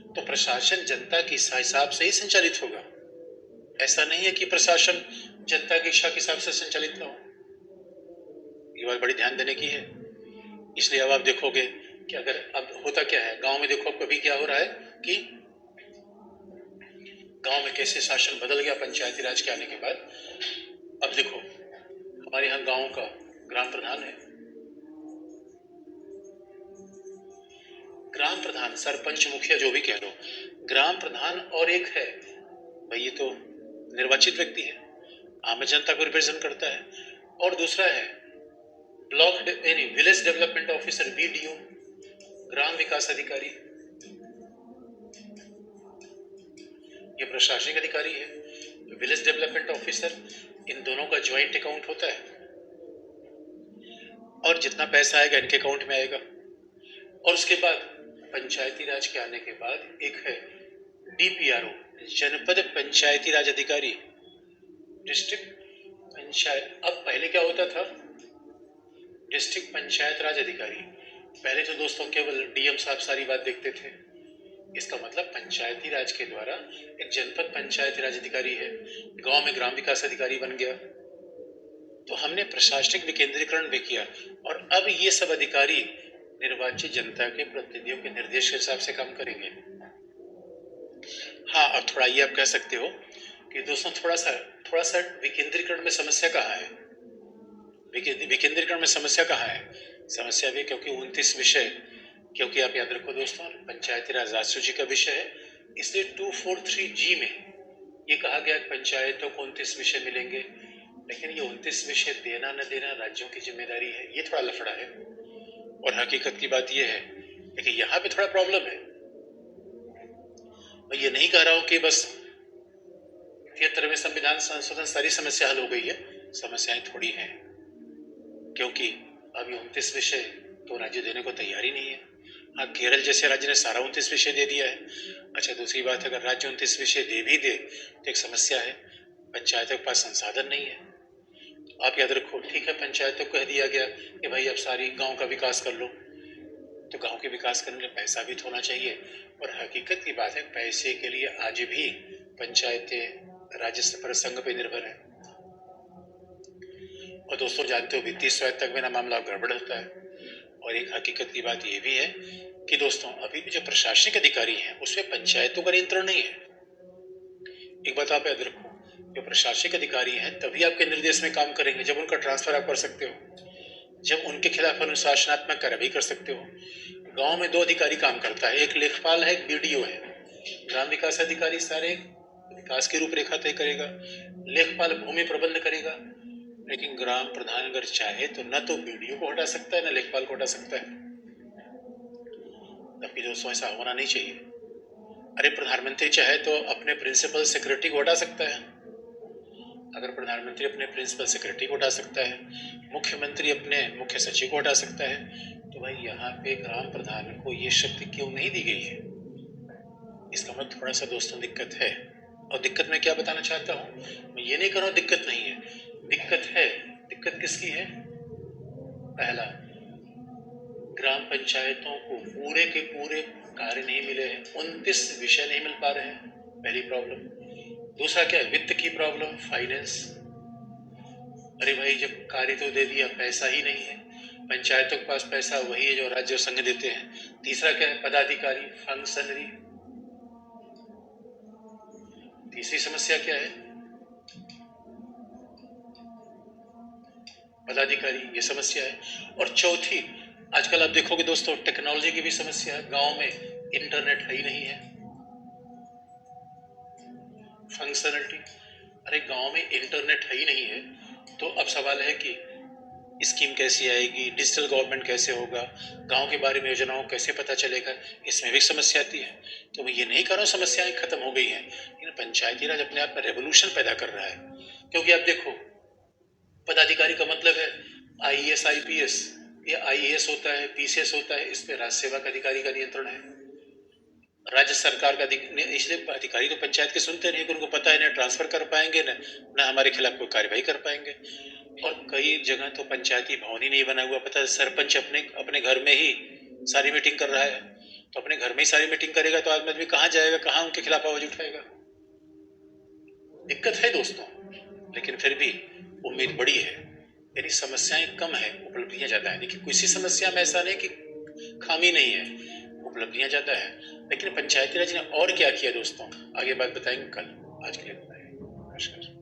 तो प्रशासन जनता के हिसाब से ही संचालित होगा। ऐसा नहीं है कि प्रशासन जनता की इच्छा के हिसाब से संचालित ना हो। ये बात बड़ी ध्यान देने की है। इसलिए अब आप देखोगे कि अगर अब होता क्या है गांव में, देखो कभी क्या हो रहा है कि गांव में कैसे शासन बदल गया पंचायती राज के आने के बाद। अब देखो, हमारे यहाँ गांव का ग्राम प्रधान है, ग्राम प्रधान, सरपंच, मुखिया, जो भी कह लो, ग्राम प्रधान, और एक है भाई ये तो निर्वाचित व्यक्ति है, आम जनता को रिप्रेजेंट करता है, और दूसरा है ब्लॉक यानी विलेज डेवलपमेंट ऑफिसर, बीडीओ, ग्राम विकास अधिकारी, ये प्रशासनिक अधिकारी है। विलेज डेवलपमेंट ऑफिसर, इन दोनों का ज्वाइंट अकाउंट होता है और जितना पैसा आएगा इनके अकाउंट में आएगा। और उसके बाद पंचायती राज के आने के बाद एक है डीपीआरओ, जनपद पंचायती राज अधिकारी, डिस्ट्रिक्ट पंचायत। अब पहले क्या होता था, डिस्ट्रिक्ट पंचायत राज अधिकारी। पहले तो दोस्तों केवल डीएम साहब सारी बात देखते थे। इसका मतलब पंचायती राज के द्वारा एक जनपद पंचायती राज अधिकारी है, गांव में ग्राम विकास अधिकारी बन गया। तो हमने प्रशासनिक विकेंद्रीकरण भी किया, और अब ये सब अधिकारी निर्वाचित जनता के प्रतिनिधियों के निर्देश के हिसाब से काम करेंगे। हाँ, अब थोड़ा ये आप कह सकते हो कि दोस्तों थोड़ा सा विकेंद्रीकरण में समस्या कहाँ है। विकेंद्रीकरण में समस्या कहाँ है? समस्या भी क्योंकि 29 विषय, क्योंकि आप याद रखो दोस्तों, पंचायती राज सूची का विषय है, इसलिए 243G में ये कहा गया कि पंचायतों को 29 विषय मिलेंगे, लेकिन ये 29 विषय देना न देना राज्यों की जिम्मेदारी है। ये थोड़ा लफड़ा है, और हकीकत की बात ये है, लेकिन यहाँ पे थोड़ा प्रॉब्लम है। मैं ये नहीं कह रहा हूँ कि बस 73वें संविधान संशोधन सारी समस्या हल हो गई है, समस्याएं थोड़ी हैं, क्योंकि अभी 29 विषय तो राज्य देने को तैयार ही नहीं है। हाँ, केरल जैसे राज्य ने सारा 29 विषय दे दिया है। अच्छा, दूसरी बात, अगर राज्य 29 विषय दे भी दे तो एक समस्या है, पंचायतों के पास संसाधन नहीं है। आप याद रखो, ठीक है, पंचायतों को कह दिया गया कि भाई अब सारी गांव का विकास कर लो, तो गांव के विकास करने के लिए पैसा भी तो होना चाहिए। और हकीकत की बात है, पैसे के लिए आज भी पंचायतें राज्य स्तर पर संघ पे निर्भर है। और दोस्तों जानते हो, वित्तीय स्वायत्तता के बिना मामला गड़बड़ होता है। और एक हकीकत की बात यह भी है कि दोस्तों अभी भी जो प्रशासनिक अधिकारी हैं उसमें पंचायतों का नियंत्रण नहीं है। एक बात आप याद रखो, जो प्रशासनिक अधिकारी हैं तभी आपके निर्देश में काम करेंगे जब उनका ट्रांसफर आप कर सकते हो, जब उनके खिलाफ अनुशासनात्मक कार्रवाई कर सकते हो। गांव में 2 अधिकारी काम करता है, एक लेखपाल है, एक बीडीओ है। ग्राम विकास अधिकारी सारे विकास की रूपरेखा तय करेगा, लेखपाल भूमि प्रबंध करेगा, लेकिन ग्राम प्रधान अगर चाहे तो न तो बीडीओ को हटा सकता है न लेखपाल को हटा सकता है। जबकि दोस्तों ऐसा होना नहीं चाहिए। अरे प्रधानमंत्री चाहे तो अपने प्रिंसिपल सेक्रेटरी को हटा सकता है। अगर प्रधानमंत्री अपने प्रिंसिपल सेक्रेटरी को हटा सकता है, मुख्यमंत्री अपने मुख्य सचिव को हटा सकता है, तो भाई यहाँ पे ग्राम प्रधान को ये शक्ति क्यों नहीं दी गई है? इसका मतलब थोड़ा सा दोस्तों दिक्कत है। और दिक्कत मैं क्या बताना चाहता हूँ, मैं ये नहीं कर रहा हूँ दिक्कत नहीं है, दिक्कत है। दिक्कत किसकी है? पहला, ग्राम पंचायतों को पूरे के पूरे कार्य नहीं मिले हैं, 29 विषय नहीं मिल पा रहे हैं, पहली प्रॉब्लम। दूसरा क्या है? वित्त की प्रॉब्लम, फाइनेंस। अरे भाई जब कार्य तो दे दिया, पैसा ही नहीं है। पंचायतों के पास पैसा वही है जो राज्य और संघ देते हैं। तीसरा क्या है? पदाधिकारी, फंक्शनरी। तीसरी समस्या क्या है? पदाधिकारी, ये समस्या है। और चौथी, आजकल आप देखोगे दोस्तों टेक्नोलॉजी की भी समस्या है। गांव में इंटरनेट है ही नहीं है। फंक्शनलिटी, अरे गांव में इंटरनेट है ही नहीं है, तो अब सवाल है कि स्कीम कैसी आएगी, डिजिटल गवर्नमेंट कैसे होगा, गांव के बारे में योजनाओं कैसे पता चलेगा, इसमें भी समस्या आती है। तो मैं ये नहीं कह रहा हूँ समस्याएं खत्म हो गई हैं, लेकिन पंचायती राज अपने आप में रेवोल्यूशन पैदा कर रहा है। क्योंकि आप देखो, पदाधिकारी का मतलब है आईएएस आईपीएस, या आईएएस होता है, पीसीएस होता है, इस पे राज्य सेवा का अधिकारी का नियंत्रण है, राज्य सरकार का। इसलिए अधिकारी तो पंचायत के सुनते नहीं, उनको पता है ना ट्रांसफर कर पाएंगे ना हमारे खिलाफ कोई कार्रवाई कर पाएंगे। और कई जगह तो पंचायती भवन ही नहीं बना हुआ। पता है, सरपंच अपने घर में ही सारी मीटिंग कर रहा है। तो अपने घर में ही सारी मीटिंग करेगा तो आदमी कहाँ जाएगा, कहाँ उनके खिलाफ आवाज उठाएगा? दिक्कत है दोस्तों, लेकिन फिर भी उम्मीद बड़ी है। यानी समस्याएं कम है, उपलब्धियां ज्यादा है। देखिए किसी समस्या में ऐसा नहीं कि खामी नहीं है, उपलब्धियां ज्यादा है। लेकिन पंचायती राज ने और क्या किया दोस्तों, आगे बात बताएंगे कल। आज के लिए नमस्कार।